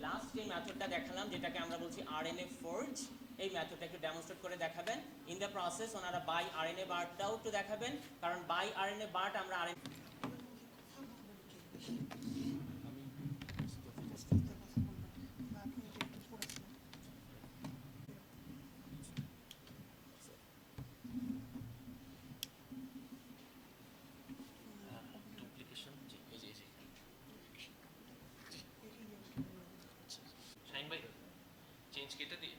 Last যে মেথডটা দেখালাম যেটাকে আমরা বলছি আরএনএ ফোর্জ, এই মেথডটা একটু ডেমনস্ট্রেট করে দেখাবেন। ইন দ্য প্রসেস ওনারা বাই আরএনএ বারটাও একটু দেখাবেন, কারণ বাই আরএনএ বারটা আমরা আরএনএ চেঞ্জ কেটে দিয়ে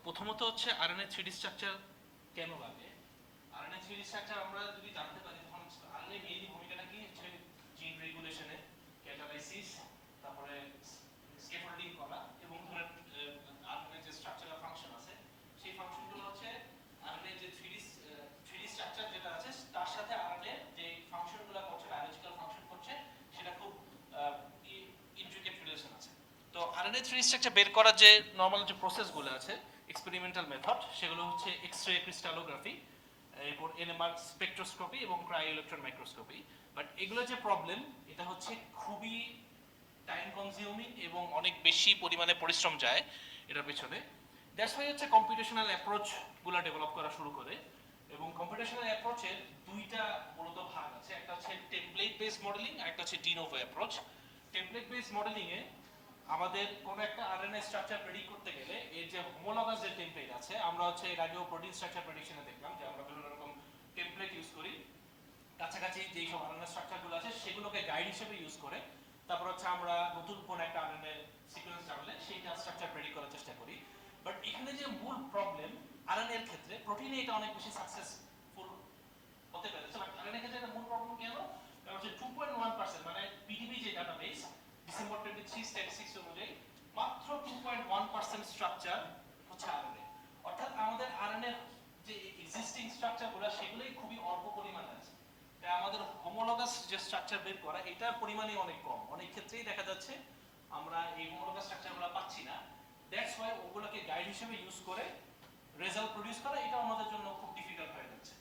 প্রথমত হচ্ছে আরএনএ 3D স্ট্রাকচার কেন লাগে। আরএনএ 3D স্ট্রাকচার আমরা যদি জানতে পারি তখন আরএনএ মেইনলি ভূমিকাটা কি হচ্ছে জিন রেগুলেশনে, ক্যাটালাইসিস, তারপরে স্কেফোল্ডিং করা এবং ধরেন আরএনএ যে স্ট্রাকচারাল ফাংশন আছে সেই ফাংশনগুলো হচ্ছে আরএনএ যে 3D স্ট্রাকচার যেটা আছে তার সাথে আরএনএ যে ফাংশনগুলো করছে, বায়োলজিক্যাল ফাংশন করছে, সেটা খুব ইন্ট্রিকেট রিলেশন আছে। তো আরএনএ 3D স্ট্রাকচার বের করার যে নরমাল যে প্রসেসগুলো আছে এক্সপেরিমেন্টাল মেথড, সেগুলো হচ্ছে এক্স-রে ক্রিস্টালোগ্রাফি, এরপর এনএমআর স্পেকট্রোস্কোপি এবং ক্রায়ো ইলেকট্রন মাইক্রোস্কোপি। বাট এগুলো যে প্রবলেম, এটা হচ্ছে খুবই টাইম কনজিউমিং এবং অনেক বেশি পরিমাণে পরিশ্রম যায় এটার পেছনে। দ্যাটস ওয়াই হচ্ছে কম্পিউটেশনাল অ্যাপ্রোচগুলো ডেভেলপ করা শুরু করে। এবং কম্পিউটেশনাল অ্যাপ্রোচের দুইটা মূলত ভাগ আছে, একটা হচ্ছে টেমপ্লেট বেসড মডেলিং আর একটা হচ্ছে de novo approach. Template based modeling এ আমাদের কোন একটা আরএনএ স্ট্রাকচার প্রেডিক্ট করতে গেলে এর যে হোমোলগাস যে টেমপ্লেট আছে, আমরা হচ্ছে এর আগেও প্রোটিন স্ট্রাকচার প্রেডিকশনে দেখলাম যে আমরা বিভিন্ন রকম টেমপ্লেট ইউজ করি, কাছাকাছি যেই সব আরএনএ স্ট্রাকচারগুলো আছে সেগুলোকে গাইড হিসেবে ইউজ করে তারপর হচ্ছে আমরা নতুন কোন একটা আরএনএ সিকোয়েন্স জানলে সেইটা স্ট্রাকচার প্রেডিক্ট করার চেষ্টা করি। বাট এখানে যে মূল প্রবলেম আরএনএ এর ক্ষেত্রে, প্রোটিনে এটা অনেক বেশি সাকসেসফুল হতে পেরেছে, বাট আরএনএ ক্ষেত্রে এটা মূল প্রবলেম কি হলো, কারণ হচ্ছে 2.1% মানে পিডিবি যে ডাটাবেস ডিসেম্বর 23 স্ট্যাটিস্টিক্স অনুযায়ী মাত্র 2.1% স্ট্রাকচার হচ্ছে আরএনএ। অর্থাৎ আমাদের আরএনএ যে এক্সিস্টিং স্ট্রাকচারগুলো সেগুলোই খুবই অল্প পরিমাণে আছে। তাই আমাদের হোমোলগাস যে স্ট্রাকচার বের করা এটার পরিমাণই অনেক কম, অনেক ক্ষেত্রেই দেখা যাচ্ছে আমরা এই হোমোলগাস স্ট্রাকচারগুলো পাচ্ছি না। দ্যাটস ওয়াই ওগুলোকে গাইড হিসেবে ইউজ করে রেজাল্ট প্রডিউস করা এটা আমাদের জন্য খুব ডিফিকাল্ট হয়ে যাচ্ছে।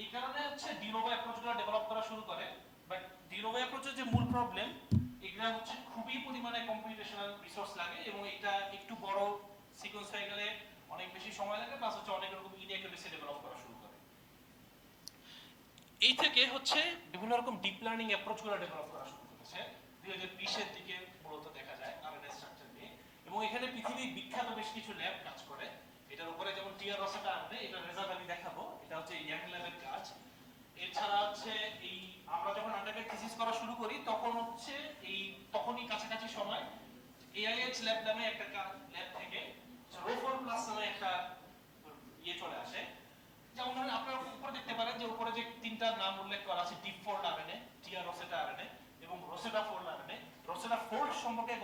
এই কারণে হচ্ছে ডি নোভো অ্যাপ্রোচগুলো ডেভেলপ করা শুরু করে। বাট ডি নোভো অ্যাপ্রোচের যে মূল প্রবলেম, এগুলা হচ্ছে খুবই পরিমাণে কম্পিউটেশনাল রিসোর্স লাগে এবং এটা একটু বড় সিকোয়েন্স হয়ে গেলে অনেক বেশি সময় লাগে, প্লাস হচ্ছে অনেক রকম ইনঅ্যাকুরেসি ডেভেলপ করা শুরু করে। এই থেকে হচ্ছে বিভিন্ন রকম ডিপ লার্নিং অ্যাপ্রোচগুলো ডেভেলপ করা শুরু করেছে 2020 এর দিকে মূলত দেখা যায় আরএনএ স্ট্রাকচার নিয়ে। এবং এখানে পৃথিবীর বিখ্যাত বেশ কিছু ল্যাব কাজ করে এটার উপরে, যেমন টিআর রসেটা আরএনএ, এটা রেজাল্ট আমি দেখাবো, এটা হচ্ছে ইয়াং ল্যাবের কাজ। এছাড়া হচ্ছে এই আমরা যখন আন্ডারগ্রেড থিসিস করা শুরু করি তখন হচ্ছে তখনই কাছাকাছি সময় এআইএইচ ল্যাব নামে একটা ল্যাব থেকে রোফোর প্লাস নামে একটা চলে আসে। যেমন ধরেন আপনারা উপরে দেখতে পারেন যে উপরে যে তিনটা নাম উল্লেখ করা আছে, deep fold RNA, TR Rosetta RNA এবং Rosetta fold RNA. Rosetta fold সম্পর্কে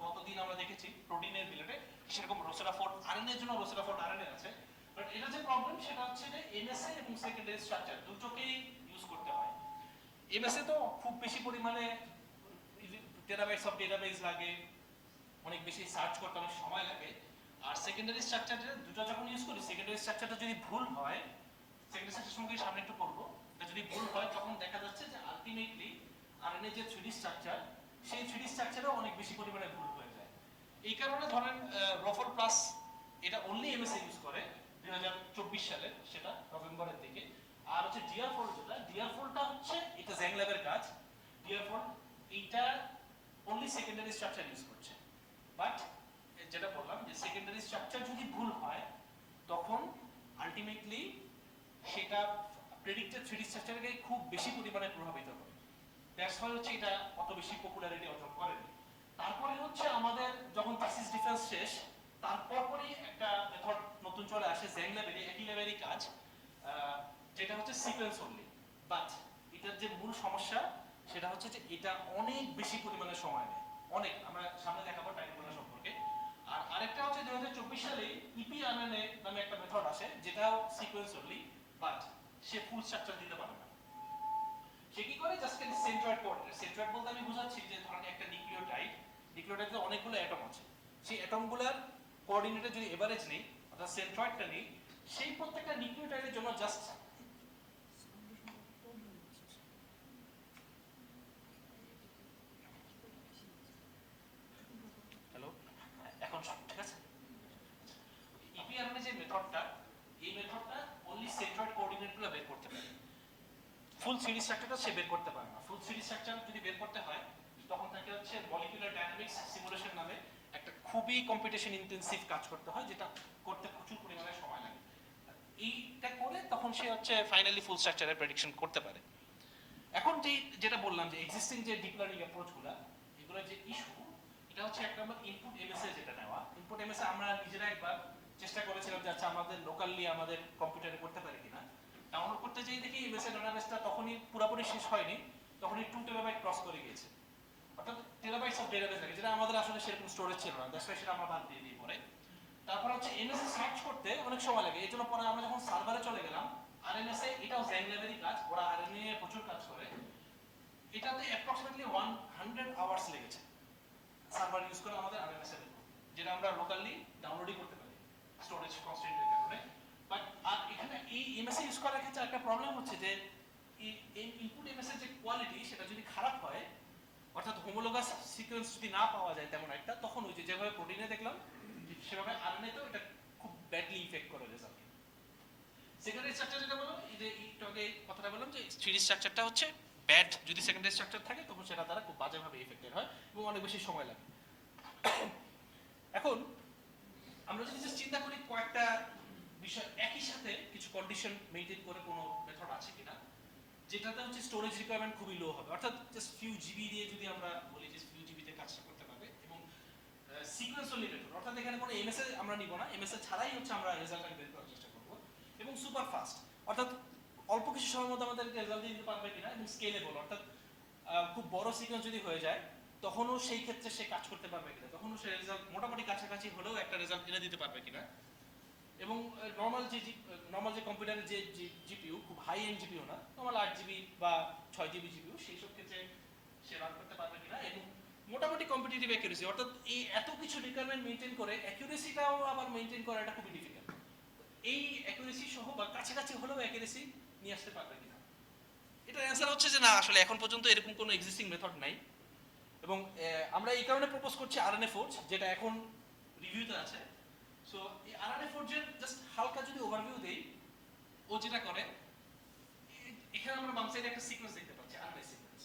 গতদিন আমরা দেখেছি প্রোটিনের রিলেটে, সেরকম রোসেটা ফোল্ড আরএনএ এর জন্য রোসেটা ফোল্ড আরএনএ আছে। বাট এটা যে প্রবলেম সেটা হচ্ছে যে এমএসএ এবং সেকেন্ডারি স্ট্রাকচার দুটোকেই ইউজ করতে হয়। এমএসএ তো খুব বেশি পরিমাণে টেরাবাইটস অফ ডেটাবেস লাগে, অনেক বেশি সার্চ করতে অনেক সময় লাগে। আর সেকেন্ডারি স্ট্রাকচারটা দুটো যখন ইউজ করি, সেকেন্ডারি স্ট্রাকচারটা যদি ভুল হয়, সেকেন্ডারি স্ট্রাকচার সম্পর্কে সামনে একটু পড়বো, এটা যদি ভুল হয় তখন দেখা যাচ্ছে যে আলটিমেটলি আরএনএ যে 3D স্ট্রাকচার সেই 3D স্ট্রাকচারও অনেক বেশি পরিমাণে ভুল হয়ে যায়। এই কারণে ধরেন রোফোর প্লাস এটা অনলি এমএসএ ইউজ করে 2024 সালে, সেটা নভেম্বরের দিকে। আর হচ্ছে ডিআর4 যেটা, ডিআর4টা হচ্ছে এটা জ্যাং ল্যাবের কাজ। ডিআর4 এইটা অনলি সেকেন্ডারি স্ট্রাকচার ইউজ করছে। বাট যেটা বললাম যে সেকেন্ডারি স্ট্রাকচার যদি ভুল হয় তখন আলটিমেটলি সেটা প্রেডিক্টেড 3D স্ট্রাকচারকে খুব বেশি পরিমাণে প্রভাবিত করে। দ্যাটস ওয়াই হচ্ছে এটা অত বেশি পপুলারিটি অর্জন করেনি। তারপরে হচ্ছে আমাদের যখন থিসিস ডিফেন্স শেষ, তারপরই একটা মেথড নতুন চলে আসে জ্যাং লেভেলে, একই লেভেলই কাজ, যেটা হচ্ছে সিকোয়েন্স অনলি। বাট এটার যে মূল সমস্যা সেটা হচ্ছে যে এটা অনেক বেশি পরিমাণে সময় নেয়, অনেক। আমরা সামনে দেখাবো টাইমগুলো সম্পর্কে। আর আরেকটা হচ্ছে 2024 সালে ইপিআরএনএ নামে একটা মেথড আসে, যেটাও sequence only, but say full structure দিতে পারে না। সে কি করে, জাস্ট খালি সেন্ট্রয়েড কোঅর্ডিনেট। সেন্ট্রয়েড বলতে আমি বোঝাচ্ছি যে ধরেন একটা নিউক্লিওটাইড, নিউক্লিওটাইডে অনেকগুলো অ্যাটম আছে, সেই অ্যাটমগুলোর কোঅর্ডিনেটে যদি এভারেজ নেই, অর্থাৎ সেন্ট্রয়েডটা নেই, সেই প্রত্যেকটা নিউক্লিওটাইডের জন্য জাস্ট হ্যালো, এখন সব ঠিক আছে। ইপিআরএনএ যে মেথডটা, এই মেথডটা অনলি সেন্ট্রয়েড কোঅর্ডিনেটগুলো বের করতে পারে, ফুল সিরিজ স্ট্রাকচারটা সে বের করতে পারে না। ফুল সিরিজ স্ট্রাকচার যদি বের করতে হয় তখন তাকে হচ্ছে মলিকুলার ডায়নামিক্স সিমুলেশন নামে একটা খুবই কম্পিটিশন ইন্টেন্সিভ কাজ করতে হয়, যেটা করতে প্রচুর পরিমাণে সময় লাগে। এইটা করে তখন সে হচ্ছে ফাইনালি ফুল স্ট্রাকচারের প্রেডিকশন করতে পারে। এখন যেটা বললাম যে এক্সিস্টিং যে ডিপ লার্নিং অ্যাপ্রোচগুলো, এগুলোর যে ইস্যু, এটা হচ্ছে এক নম্বর ইনপুট এমএসএ যেটা নেওয়া। ইনপুট এমএসএ আমরা নিজেরা একবার চেষ্টা করেছিলাম যে আচ্ছা আমাদের লোকালি আমাদের কম্পিউটারে করতে পারি কিনা। ডাউনলোড করতে যেই দেখি এমএসএ ডাটাবেসটা তখনই পুরোপুরি শেষ হয়নি, তখনই 2 টেরাবাইট ক্রস করে গিয়েছে। অর্থাৎ টেরাবাইটস অফ ডেটাবেস লাগে, যেটা আমাদের আসলে সেরকম স্টোরেজ ছিল না, দ্যাটস ওয়াই সেটা আমরা বাদ দিয়ে দিই পরে। তারপর হচ্ছে এমএসএ সার্চ করতে অনেক সময় লাগে, এই জন্য পরে আমরা যখন সার্ভারে চলে গেলাম, আরএনএসএ এটাও জ্যাং লেভেলই কাজ, ওরা আরএনএ নিয়ে প্রচুর কাজ করে, এটাতে অ্যাপ্রক্সিমেটলি 100 আওয়ার্স লেগেছে সার্ভার ইউজ করে আমাদের আরএনএসএ এর, যেটা আমরা লোকালি ডাউনলোডই করতে পারি স্টোরেজ কনস্ট্রেন্টের কারণে। বাট আর এখানে এই এমএসএ ইউজ করার ক্ষেত্রে একটা প্রবলেম হচ্ছে যে এই ইনপুট এমএসএ যে কোয়ালিটি সেটা যদি খারাপ হয়, অর্থাৎ হোমোলোগাস সিকোয়েন্স যদি না পাওয়া যায় তেমন একটা, তখন ওই যে যেভাবে প্রোটিনে দেখলাম সেভাবে আরএনএতেও এটা খুব ব্যাডলি ইফেক্ট করে রেজাল্টে। সেকেন্ডারি স্ট্রাকচার যেটা বললাম, এই যে একটু আগে কথাটা বললাম যে থ্রিডি স্ট্রাকচারটা হচ্ছে ব্যাড, যদি সেকেন্ডারি স্ট্রাকচার থাকে তখন সেটা দ্বারা খুব বাজেভাবে ইফেক্টেড হয় এবং অনেক বেশি সময় লাগে। এখন আমরা যদি জাস্ট চিন্তা করি কয়েকটা বিষয় একই সাথে কিছু কন্ডিশন মেইনটেইন করে কোনো মেথড আছে কিনা, যেটাতে হচ্ছে স্টোরেজ রিকোয়ারমেন্ট খুবই লো হবে, অর্থাৎ জাস্ট ফিউ জিবি দিয়ে যদি আমরা বলি যে ফিউ জিবিতে কাজটা করতে পারবে, এবং সিকোয়েন্স অনলি মেথড, অর্থাৎ এখানে কোনো এমএসএ আমরা নিব না, এমএসএ ছাড়াই হচ্ছে আমরা রেজাল্টটা বের করার চেষ্টা করব, এবং সুপার ফাস্ট, অর্থাৎ অল্প কিছু সময়ের মধ্যে আমাদেরকে রেজাল্ট দিতে পারবে কিনা, এবং স্কেলেবল, অর্থাৎ খুব বড় সিকোয়েন্স যদি হয়ে যায় তখনও সেই ক্ষেত্রে সে কাজ করতে পারবে কিনা, তখনও সে রেজাল্ট মোটামুটি কাছাকাছি হলেও একটা রেজাল্ট এনে দিতে পারবে কিনা। এবং নর্মাল যে কম্পিউটারের যে জিপিইউ, খুব হাই এন্ড জিপিইউ না, নর্মাল 8 জিবি বা 6 জিবি জিপিইউ, সেই সব ক্ষেত্রে সে রান করতে পারবে কিনা, এবং মোটামুটি কম্পিটিটিভ অ্যাকুরেসি, অর্থাৎ এই এত কিছু রিকোয়ারমেন্ট মেইনটেইন করে অ্যাকুরেসিটাও আবার মেইনটেইন করাটা খুবই ডিফিকাল্ট। এই অ্যাকুরেসি সহ বা কাছাকাছি হলেও অ্যাকুরেসি নিয়ে আসতে পারবে কিনা, এটার অ্যান্সার হচ্ছে যে না, আসলে এখন পর্যন্ত এরকম কোনো এক্সিস্টিং মেথড নাই। এবং আমরা এই কারণে প্রপোজ করছি আরএনএ ফোর্জ, যেটা এখন রিভিউতে আছে। সো এই আরএনএ ফোর্জের জাস্ট হালকা যদি ওভারভিউ দেই, ও যেটা করে, এখানে আমরা বাম সাইডে একটা সিকোয়েন্স দেখতে পাচ্ছি, আরএনএ সিকোয়েন্স।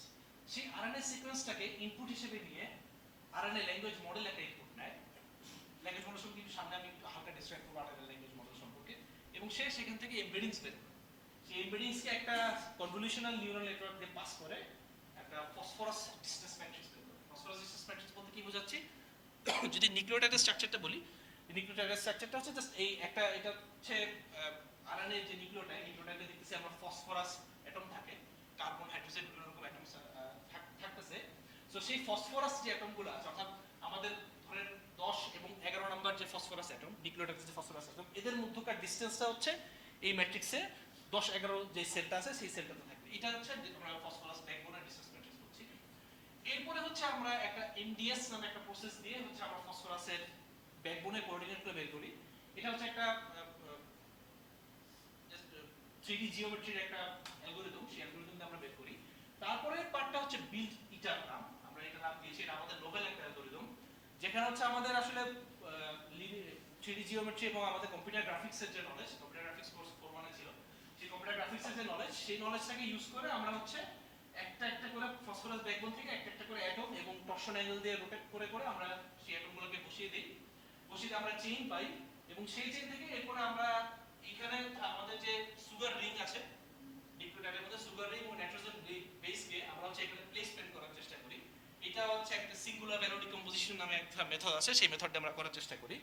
সেই আরএনএ সিকোয়েন্সটাকে ইনপুট হিসেবে নিয়ে আরএনএ ল্যাঙ্গুয়েজ মডেল একটা ইনপুট নেয়। ল্যাঙ্গুয়েজ মডেল সম্পর্কে একটু সামনে আমি একটু হালকা ডিসক্রাইব করবো আরএনএ ল্যাঙ্গুয়েজ মডেল সম্পর্কে, এবং সে সেখান থেকে এমবেডিংস বের করে, সেই এমবেডিংসকে একটা কনভলিউশনাল নিউরাল নেটওয়ার্ক দিয়ে পাস করে একটা ফসফরাস ডিসটেন্স ম্যাট্রিক্স বের করে। ফসফরাস ডিসটেন্স ম্যাট্রিক্স বলতে কি বোঝাচ্ছি, যদি নিউক্লিওটাইডের স্ট্রাকচারটা বলি, নিউক্লিওটাইডের স্ট্রাকচারটা হচ্ছে জাস্ট এই একটা, এটা হচ্ছে আরএনএ যে নিউক্লিওটাইডে দেখতেছি আমরা ফসফরাস অ্যাটম থাকে, কার্বন হাইড্রোজেন বিভিন্ন রকম অ্যাটম থাকতেছে। সো সেই ফসফরাস যে অ্যাটমগুলো আছে, অর্থাৎ আমাদের ধরেন 10 এবং 11 নম্বর যে ফসফরাস অ্যাটম, নিউক্লিওটাইডের যে ফসফরাস অ্যাটম, এদের মধ্যকার ডিসটেন্সটা হচ্ছে এই ম্যাট্রিক্সে 10 11 যে সেলটা আছে সেই সেলটাতে থাকবে। এটা হচ্ছে আমরা ফসফরাস ব্যাকবোনের ডিসটেন্স ম্যাট্রিক্স বলছি। এরপরে হচ্ছে আমরা একটা এনডিএস নামে একটা প্রসেস দিয়ে হচ্ছে আমরা ফসফরাসের ব্যাকবোনের কোঅর্ডিনেটগুলো বের করি। এটা হচ্ছে একটা 3D জিওমেট্রির একটা অ্যালগরিদম, সেই অ্যালগরিদমটা আমরা বের করি। তারপরে পার্টটা হচ্ছে বিল্ড ইটার নাম, আমরা এটা নাম দিয়েছি, এটা আমাদের নোবেল একটা অ্যালগরিদম, যেখানে হচ্ছে আমাদের আসলে 3D জিওমেট্রি এবং আমাদের কম্পিউটার গ্রাফিক্সের যে নলেজ, কম্পিউটার গ্রাফিক্স কোর্স 4 ছিল, সেই কম্পিউটার গ্রাফিক্সের যে নলেজ, সেই নলেজটাকে ইউজ করে আমরা হচ্ছে একটা একটা করে ফসফরাস ব্যাকবোন থেকে একটা একটা করে অ্যাটম এবং টরশন অ্যাঙ্গেল দিয়ে রোটেট করে করে আমরা সেই অ্যাটমগুলোকে বসিয়ে দিই, বসিয়ে আমরা চেইন পাই, এবং সেই চেইন থেকে এরপরে আমরা এখানে আমাদের যে সুগার রিং আছে, নিউক্লিওটাইডের মধ্যে সুগার রিং ও নাইট্রোজেন বেসকে আমরা হচ্ছে এখানে প্লেস সিঙ্গুলার ভ্যালু ডিকম্পোজিশন নামে একটা মেথড আছে, সেই মেথডটা আমরা করার চেষ্টা করি।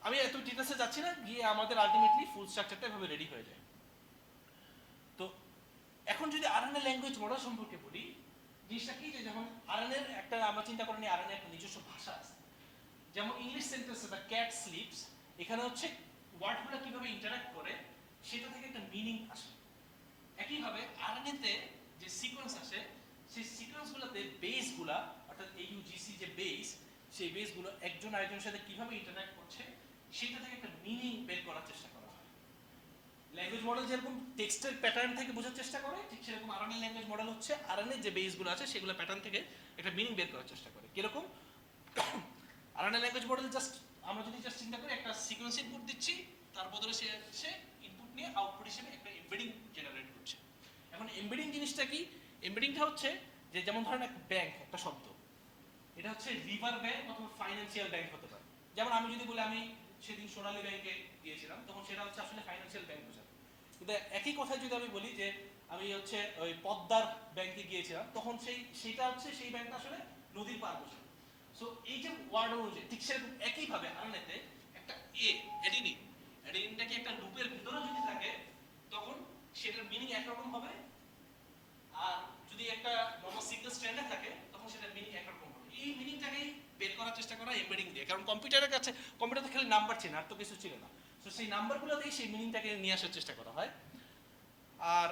আমি এত ডিটেলসে যাচ্ছি না, গিয়ে আমাদের আলটিমেটলি ফুল স্ট্রাকচারটা এভাবে রেডি হয়ে যায়। তো এখন যদি আরএনএ ল্যাঙ্গুয়েজ মডেল সম্পর্কে বলি, জিনিসটা কি যে যেমন আরএনএর একটা আমরা চিন্তা করে নিই, আরএনএ একটা নিজস্ব ভাষা আছে। যেমন ইংলিশ সেন্টেন্সে দ্য ক্যাট স্লিপস, এখানে হচ্ছে ওয়ার্ডগুলো কিভাবে ইন্টারঅ্যাক্ট করে সেটা থেকে একটা মিনিং আসে। একইভাবে আরএনএতে যে সিকোয়েন্স আসে, সেই সিকোয়েন্সগুলোতে বেসগুলা অর্থাৎ এইউজিসি যে বেস, সেই বেসগুলো একজন আরেকজনের সাথে কিভাবে ইন্টারঅ্যাক্ট করছে সেটা থেকে একটা মিনিং বের করার চেষ্টা করা হয়। ল্যাঙ্গুয়েজ মডেল যেরকম টেক্সটের প্যাটার্ন থেকে বোঝার চেষ্টা করে, ঠিক সেরকম আরএনএ ল্যাঙ্গুয়েজ মডেল হচ্ছে আরএনএ যে বেসগুলো আছে সেগুলো প্যাটার্ন থেকে একটা মিনিং বের করার চেষ্টা করে। কিরকম? আরএনএ ল্যাঙ্গুয়েজ মডেল জাস্ট আমরা যদি জাস্ট চিন্তা করি একটা সিকোয়েন্স ইনপুট দিচ্ছি, তার বদলে সে ইনপুট নিয়ে আউটপুট হিসেবে একটা এমবেডিং জেনারেট করছে। এখন এমবেডিং জিনিসটা কি? এমবেডিংটা হচ্ছে যে যেমন ধরেন একটা ব্যাংক, একটা শব্দ, এটা হচ্ছে রিভার ব্যাংক অথবা ফাইন্যান্সিয়াল ব্যাংক হতে পারে। যেমন আমি যদি বলি আমি সেদিন সোনালী ব্যাংকে গিয়েছিলাম, তখন সেটা হচ্ছে আসলে ফাইন্যান্সিয়াল ব্যাংক বোঝাবে। কিন্তু একই কথায় যদি আমি বলি যে আমি হচ্ছে ওই পদ্মার ব্যাংকে গিয়েছিলাম, তখন সেইটা হচ্ছে সেই ব্যাংকটা আসলে নদীর পার বোঝাবে। সো এই যে ওয়ার্ড অনুযায়ী ঠিক সেরকম একইভাবে আরএনএতে একটা এডিনিংটা কি একটা লুপের ভিতরে যদি থাকে তখন সেটার মিনিং একরকম হবে, আর যদি একটা নর্মাল সিঙ্গেল স্ট্র্যান্ডে থাকে তখন সেটার মিনিং একরকম হবে। এই মিনিংটাকেই বের করার চেষ্টা করা এমবেডিং দিয়ে, কারণ কম্পিউটারের কাছে কম্পিউটারে খালি নাম্বার চেনে, আর তো কিছু ছিল না। তো সেই নাম্বারগুলো দিয়ে সেই মিনিংটাকে নিয়ে আসার চেষ্টা করা হয়। আর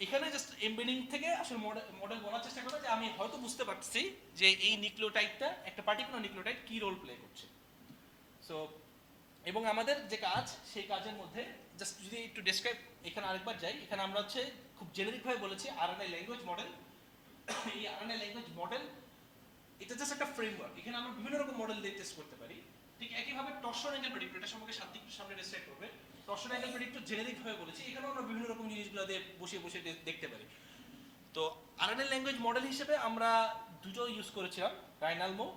এখানে জাস্ট এমবেডিং থেকে আসলে মডেল বলার চেষ্টা করে যে আমি হয়তো বুঝতে পারছি যে এই নিউক্লিওটাইডটা একটা পার্টিকুলার নিউক্লিওটাইড কি রোল প্লে করছে। সো এবং আমাদের যে কাজ, সেই কাজের মধ্যে জাস্ট যদি একটু ডেসক্রাইব এখানে আরেকবার যাই, এখানে আমরা হচ্ছে খুব জেনেরিক ভাবে বলেছি আরএনএ ল্যাঙ্গুয়েজ মডেল। এই আরএনএ ল্যাঙ্গুয়েজ মডেল এটা জাস্ট একটা ফ্রেমওয়ার্ক, এখানে আমরা বিভিন্ন রকম মডেল দিয়ে টেস্ট করতে পারি। ঠিক একইভাবে টর্শন অ্যাঙ্গেল প্রেডিক্টর, এটা সম্পর্কে সাত্বিক সামনে ডেসক্রাইব করবে। টর্শন অ্যাঙ্গেল প্রেডিক্টর জেনেরিক ভাবে বলেছি, এখানেও আমরা বিভিন্ন রকম জিনিসগুলো দিয়ে বসে বসে দেখতে পারি। তো আরএনএ ল্যাঙ্গুয়েজ মডেল হিসেবে আমরা দুটো ইউজ করেছিলাম, রাইনালমো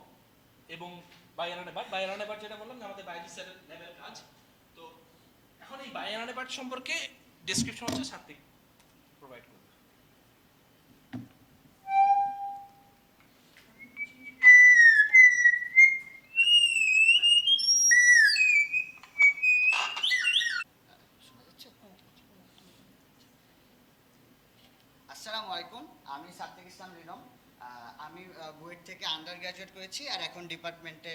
এবং বাই-আরএনএ-বার্ট যেটা বললাম যে আমাদের বায়োলজি স্যারের ল্যাবের কাজ। তো এখন এই বাই-আরএনএ-বার্ট সম্পর্কে ডেসক্রিপশন হচ্ছে সাত্বিক প্রোভাইড করবে। আসসালামু আলাইকুম, আমি সাত্বিক ইসলাম রিনম। আমি বুয়েট থেকে আন্ডার গ্র্যাজুয়েট করেছি আর এখন ডিপার্টমেন্টে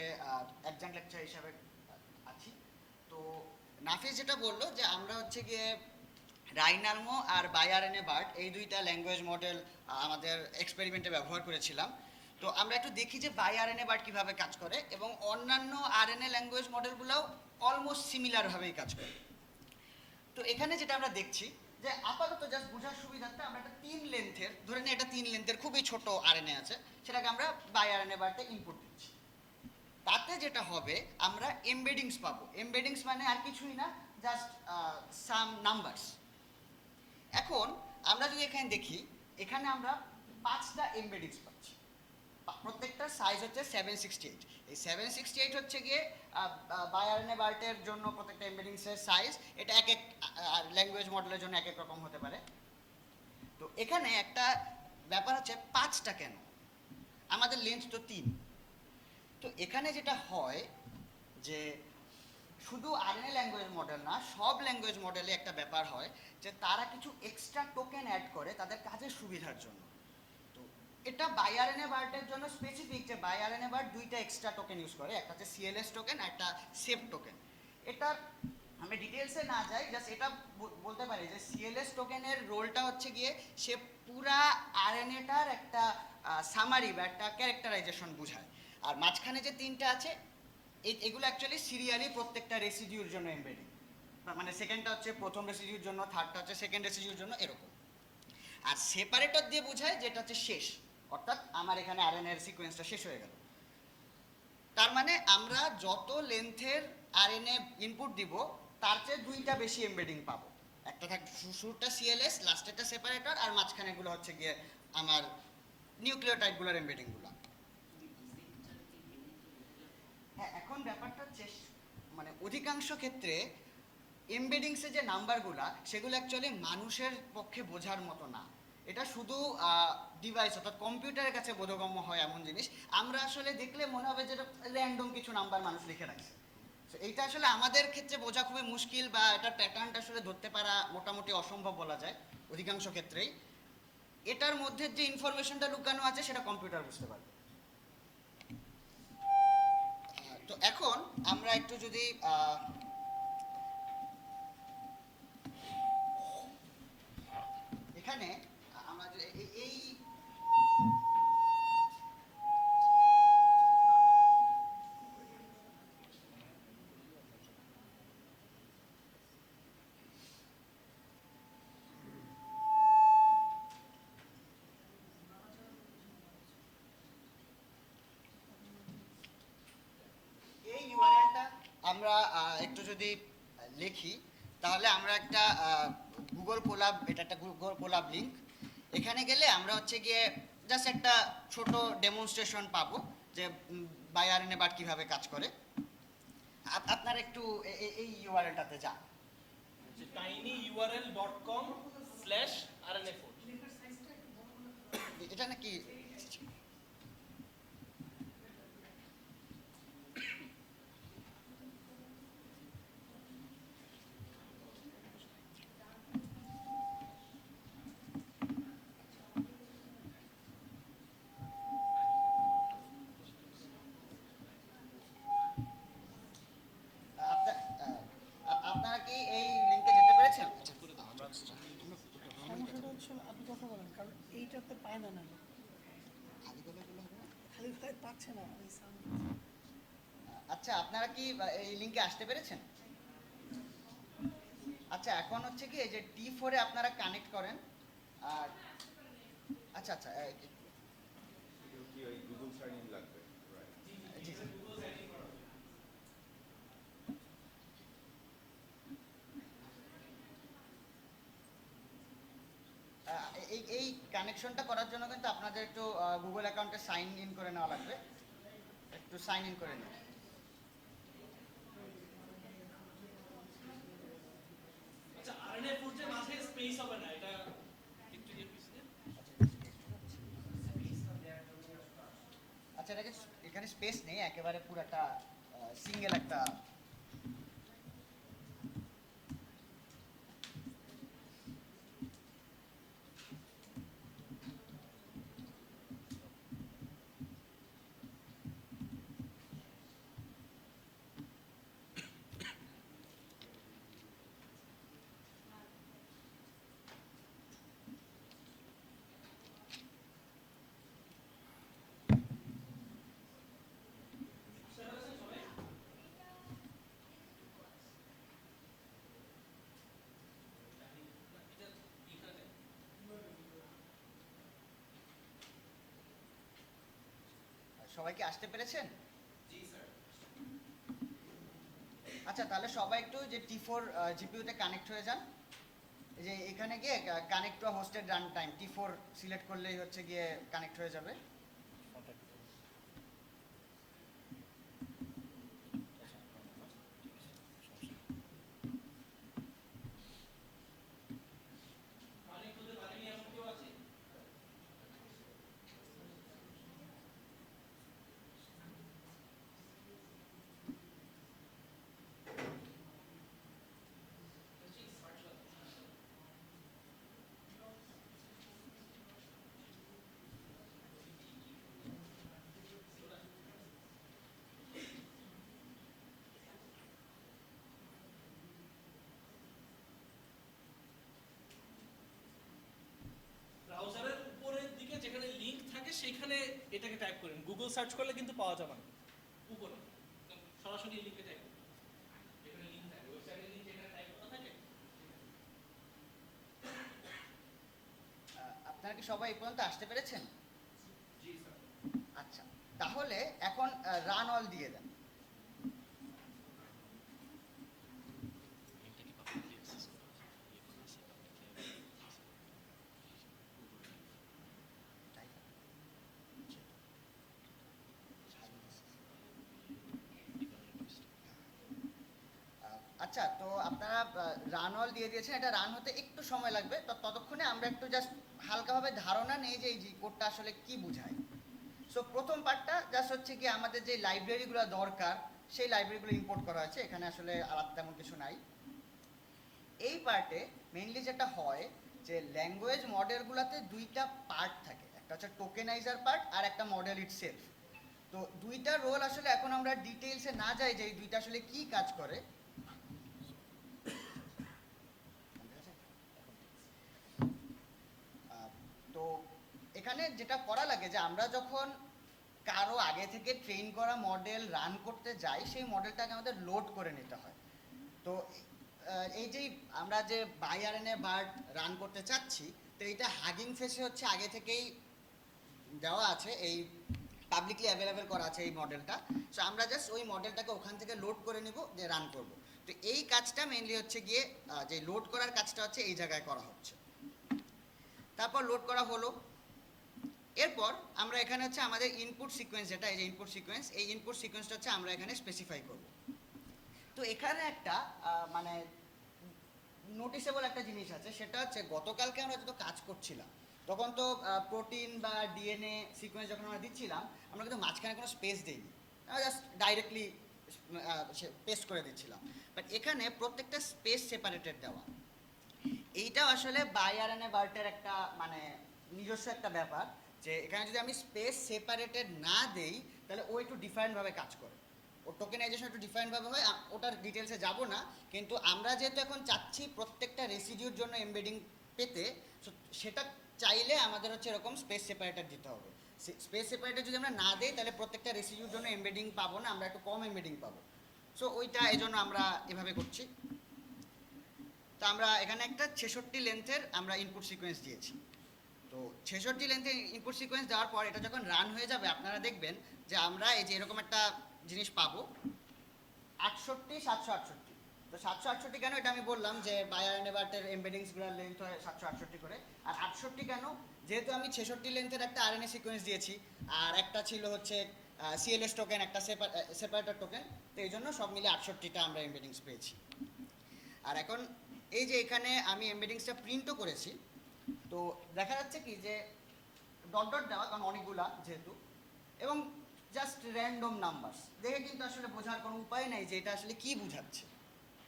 অ্যাডজাঙ্ক লেকচার হিসাবে আছি। তো নাফিস যেটা বললো যে আমরা হচ্ছে গিয়ে রাইনালমো আর বাই-আরএনএ-বার্ট এই দুইটা ল্যাঙ্গুয়েজ মডেল আমাদের এক্সপেরিমেন্টে ব্যবহার করেছিলাম। তো আমরা একটু দেখি যে বাই-আরএনএ-বার্ট কীভাবে কাজ করে এবং অন্যান্য আরএনএ ল্যাঙ্গুয়েজ মডেলগুলোও অলমোস্ট সিমিলারভাবেই কাজ করে। তো এখানে যেটা আমরা দেখছি যে আপাতত জাস্ট বোঝার সুবিধার্থে আমরা একটা 3 লেন্থের, ধরে নিই এটা 3 লেন্থের খুবই ছোট আরএনএ আছে, সেটাকে আমরা বাই-আরএনএ-বার্টে ইনপুট দিচ্ছি। তাতে যেটা হবে আমরা এমবেডিংস পাবো। এমবেডিংস মানে আর কিছুই না, জাস্ট সাম নাম্বারস। এখন আমরা যদি এখানে দেখি, এখানে আমরা 5টা এমবেডিংস পাচ্ছি, প্রত্যেকটার সাইজ হচ্ছে 768। এই 768 হচ্ছে গিয়ে বাই-আরএনএ-বার্টের জন্য প্রত্যেকটা এমবেডিংসের সাইজ, এটা এক এক ল্যাঙ্গুয়েজ মডেলের জন্য এক এক রকম হতে পারে। তো এখানে একটা ব্যাপার হচ্ছে 5টা কেন, আমাদের লেন্থ তো 3। তো এখানে যেটা হয় যে শুধু আরএনএ ল্যাঙ্গুয়েজ মডেল না, সব ল্যাঙ্গুয়েজ মডেলে একটা ব্যাপার হয় যে তারা কিছু এক্সট্রা টোকেন অ্যাড করে তাদের কাজের সুবিধার জন্য। তো এটা বাই-আরএনএ-বার্টের জন্য স্পেসিফিক যে বাই-আরএনএ-বার্ট 2টা এক্সট্রা টোকেন ইউজ করে, একটা হচ্ছে সিএলএস টোকেন আর একটা সেভ টোকেন। এটা আমি ডিটেলসে না যাই, জাস্ট এটা বলতে পারি যে সিএলএস টোকেনের রোলটা হচ্ছে গিয়ে সে পুরা আরএনএটার একটা সামারি বা একটা ক্যারেক্টারাইজেশন বোঝায়। আর মাঝখানে যে 3টা আছে এগুলো অ্যাকচুয়ালি সিরিয়ালি প্রত্যেকটা রেসিডিউর জন্য এমবেডিং, মানে সেকেন্ডটা হচ্ছে প্রথম রেসিডিউর জন্য, থার্ডটা হচ্ছে সেকেন্ড রেসিডিউর জন্য, এরকম। আর সেপারেটর দিয়ে বোঝায় যেটা হচ্ছে শেষ, অর্থাৎ আমার এখানে আরএনএর সিকোয়েন্সটা শেষ হয়ে গেল। তার মানে আমরা যত লেন্থের আরএনএ ইনপুট দিব তার চেয়ে 2টা বেশি এমবেডিং পাবো। একটা থাকবে শুরুটা সিএলএস, লাস্টেরটা সেপারেটর, আর মাঝখানেগুলো হচ্ছে গিয়ে আমার নিউক্লিওটাইডগুলোর এমবেডিংগুলো। হ্যাঁ, এখন ব্যাপারটা হচ্ছে মানে অধিকাংশ ক্ষেত্রে এমবেডিংসে যে নাম্বারগুলা সেগুলো অ্যাকচুয়ালি মানুষের পক্ষে বোঝার মতো না, এটা শুধু ডিভাইস অর্থাৎ কম্পিউটারের কাছে বোধগম্য হয় এমন জিনিস। আমরা আসলে দেখলে মনে হবে যে র্যান্ডম কিছু নাম্বার মানুষ লিখে রাখছে। তো এইটা আসলে আমাদের ক্ষেত্রে বোঝা খুবই মুশকিল, বা এটার প্যাটার্নটা আসলে ধরতে পারা মোটামুটি অসম্ভব বলা যায় অধিকাংশ ক্ষেত্রেই। এটার মধ্যে যে ইনফরমেশনটা লুকানো আছে সেটা কম্পিউটার বুঝতে পারবে। তো এখন আমরা একটু যদি এখানে আমরা যে এই এই ইউআরএলটা আমরা একটু যদি লিখি, তাহলে আমরা একটা গুগল কোলাব, এটা একটা গুগল কোলাব লিংক। এখানে গেলে আমরা হচ্ছে গিয়ে জাস্ট একটা ছোট ডেমনস্ট্রেশন পাবো যে বাই আরএনএ বাট কীভাবে কাজ করে। আপনারা একটু এই ইউআরএলটাতে যান, tinyurl.com/rna4। এটা নাকি আপনারা কি এই লিংকে যেতে পেরেছেন? সমস্যাটা হচ্ছে আপনি কথা বলেন, কারণ এইটাতে পায় না, খালি গলাগুলো হবে না? খালি তাই পাচ্ছে না ওই সাউন্ড। আচ্ছা, আপনারা কি এই লিংকে আসতে পেরেছেন? আচ্ছা, এখন হচ্ছে কি এই যে T4 এ আপনারা কানেক্ট করেন। আর আচ্ছা আচ্ছা কি ওই গুগল সাইন ইন লাগবে? জি জি। এই কানেকশনটা করার জন্য কিন্তু আপনাদের একটু গুগল অ্যাকাউন্টে সাইন ইন করে নেওয়া লাগবে। একটু সাইন ইন করে নিন। আচ্ছা, rna4 যে মাঝে স্পেস হবে না, এটা একটু দিয়ে পিছিয়ে। আচ্ছা, এখানে স্পেস নেই, একেবারে পুরো একটা সিঙ্গেল একটা। সবাই কি আসতে পেরেছেন? আচ্ছা, তাহলে সবাই একটু যে T4 জিপিইউতে কানেক্ট হয়ে যান। এই যে এখানে গিয়ে connect to hosted run time T4 select করলেই হচ্ছে গিয়ে কানেক্ট হয়ে যাবে। ব্রাউজারের উপরের দিকে যেখানে লিংক থাকে সেখানে এটাকে টাইপ করেন। গুগল সার্চ করলে কিন্তু পাওয়া যাবে না। উপরে সরাসরি লিংকে টাইপ করুন, যেখানে লিংক থাকে, ওয়েবসাইটের লিংক যেখানে টাইপ করা থাকে। আপনারা কি সবাই এই পর্যন্ত আসতে পেরেছেন? জি স্যার। আচ্ছা, তাহলে এখন রান অল দিয়ে দেন। আচ্ছা, তো আপনারা রান অল দিয়ে দিয়েছেন, এটা রান হতে একটু সময় লাগবে। তো ততক্ষণে আমরা একটু জাস্ট হালকাভাবে ধারণা নেই যে এই জি কোডটা আসলে কি বোঝায়। সো প্রথম পার্টটা জাস্ট হচ্ছে কি আমাদের যে লাইব্রেরিগুলো দরকার সেই লাইব্রেরিগুলো ইম্পোর্ট করা হয়েছে, এখানে আসলে আলাদা তেমন কিছু নাই। এই পার্টে মেইনলি যেটা হয় যে ল্যাঙ্গুয়েজ মডেলগুলোতে দুইটা পার্ট থাকে, একটা হচ্ছে টোকেনাইজার পার্ট আর একটা মডেল ইটসেলফ। তো দুইটা রোল আসলে এখন আমরা ডিটেইলসে না যাই যে এই দুইটা আসলে কি কাজ করে। তো এখানে যেটা করা লাগে যে আমরা যখন কারো আগে থেকে ট্রেন করা মডেল রান করতে যাই সেই মডেলটাকে আমাদের লোড করে নিতে হয়। তো এই যে আমরা যে বাই আরএনএ বার্ড রান করতে চাচ্ছি, তো এইটা হাগিং ফেসে হচ্ছে আগে থেকেই দেওয়া আছে, এই পাবলিকলি অ্যাভেলেবেল করা আছে এই মডেলটা। সো আমরা জাস্ট ওই মডেলটাকে ওখান থেকে লোড করে নিব, যে রান করব। তো এই কাজটা মেইনলি হচ্ছে গিয়ে যে লোড করার কাজটা হচ্ছে এই জায়গায় করা হচ্ছে। তারপর লোড করা হলো, এরপর আমরা এখানে হচ্ছে আমাদের ইনপুট সিকোয়েন্স, যেটা এই যে ইনপুট সিকোয়েন্স, এই ইনপুট সিকোয়েন্সটা হচ্ছে আমরা এখানে স্পেসিফাই করব। তো এখানে একটা মানে নোটিসেবল একটা জিনিস আছে, সেটা হচ্ছে গতকালকে আমরা যত কাজ করছিলাম তখন তো প্রোটিন বা ডিএনএ সিকোয়েন্স যখন আমরা দিচ্ছিলাম আমরা কিন্তু মাঝখানে কোনো স্পেস দিইনি, আমরা জাস্ট ডাইরেক্টলি পেস্ট করে দিচ্ছিলাম। বাট এখানে প্রত্যেকটা স্পেস সেপারেটেড দেওয়া, এইটাও আসলে বাই আরএনএ বার্টের একটা মানে নিজস্ব একটা ব্যাপার, যে এখানে যদি আমি স্পেস সেপারেটেড না দেই তাহলে ও একটু ডিফারেন্টভাবে কাজ করে, ও টোকেনাইজেশন একটু ডিফারেন্টভাবে হয়। ওটার ডিটেলসে যাব না, কিন্তু আমরা যেহেতু এখন চাচ্ছি প্রত্যেকটা রেসিডিউর জন্য এমবেডিং পেতে, সেটা চাইলে আমাদের হচ্ছে এরকম স্পেস সেপারেটর দিতে হবে। স্পেস সেপারেটর যদি আমরা না দিই তাহলে প্রত্যেকটা রেসিডিউর জন্য এমবেডিং পাবো না, আমরা একটু কম এমবেডিং পাবো। সো ওইটা এই জন্য আমরা এভাবে করছি। তো আমরা এখানে একটা 66 লেন্থের আমরা ইনপুট সিকোয়েন্স দিয়েছি। তো 66 লেন্থের ইনপুট সিকোয়েন্স দেওয়ার পর এটা যখন রান হয়ে যাবে আপনারা দেখবেন যে আমরা এই যে এরকম একটা জিনিস পাবো 68 768। তো 768 কেন এটা আমি বললাম যে বাই আরএনএ বার্টের এমবেডিংসগুলোর লেন্থ হয় 768 করে। আর 68 কেন, যেহেতু আমি 66 লেন্থের একটা আরএনএ সিকোয়েন্স দিয়েছি আর একটা ছিল হচ্ছে সিএলএস টোকেন, একটা সেপারেটর টোকেন, তো এই জন্য সব মিলে 68টা আমরা এমবেডিংস পেয়েছি। আর এখন এই যে এখানে আমি এমবেডিংসটা প্রিন্টও করেছি, তো দেখা যাচ্ছে কি যে ডট ডট দেওয়া, কারণ অনেকগুলা যেহেতু, এবং জাস্ট র্যান্ডম নাম্বারস দেখে কিন্তু আসলে বোঝার কোনো উপায় নাই যে এটা আসলে কি বোঝাচ্ছে।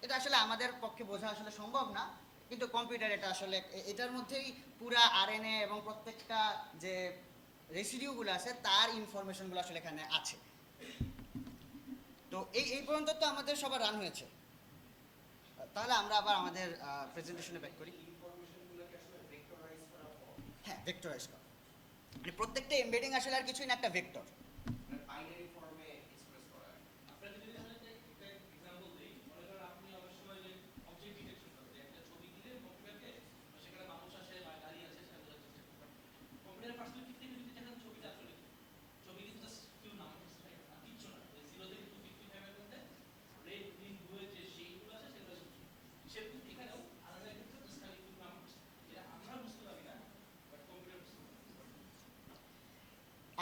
এটা আসলে আমাদের পক্ষে বোঝা আসলে সম্ভব না, কিন্তু কম্পিউটার এটা আসলে এটার মধ্যেই পুরা আরএনএ এবং প্রত্যেকটা যে রেসিডিউগুলো আছে তার ইনফরমেশনগুলো আসলে এখানে আছে। তো এই পর্যন্ত তো আমাদের সবার রান হয়েছে। তাহলে আমরা আবার আমাদের প্রেজেন্টেশনে ব্যাক করি। হ্যাঁ, ভেক্টরাইজ করা, মানে প্রত্যেকটা এমবেডিং আসলে আর কিছুই না, একটা ভেক্টর।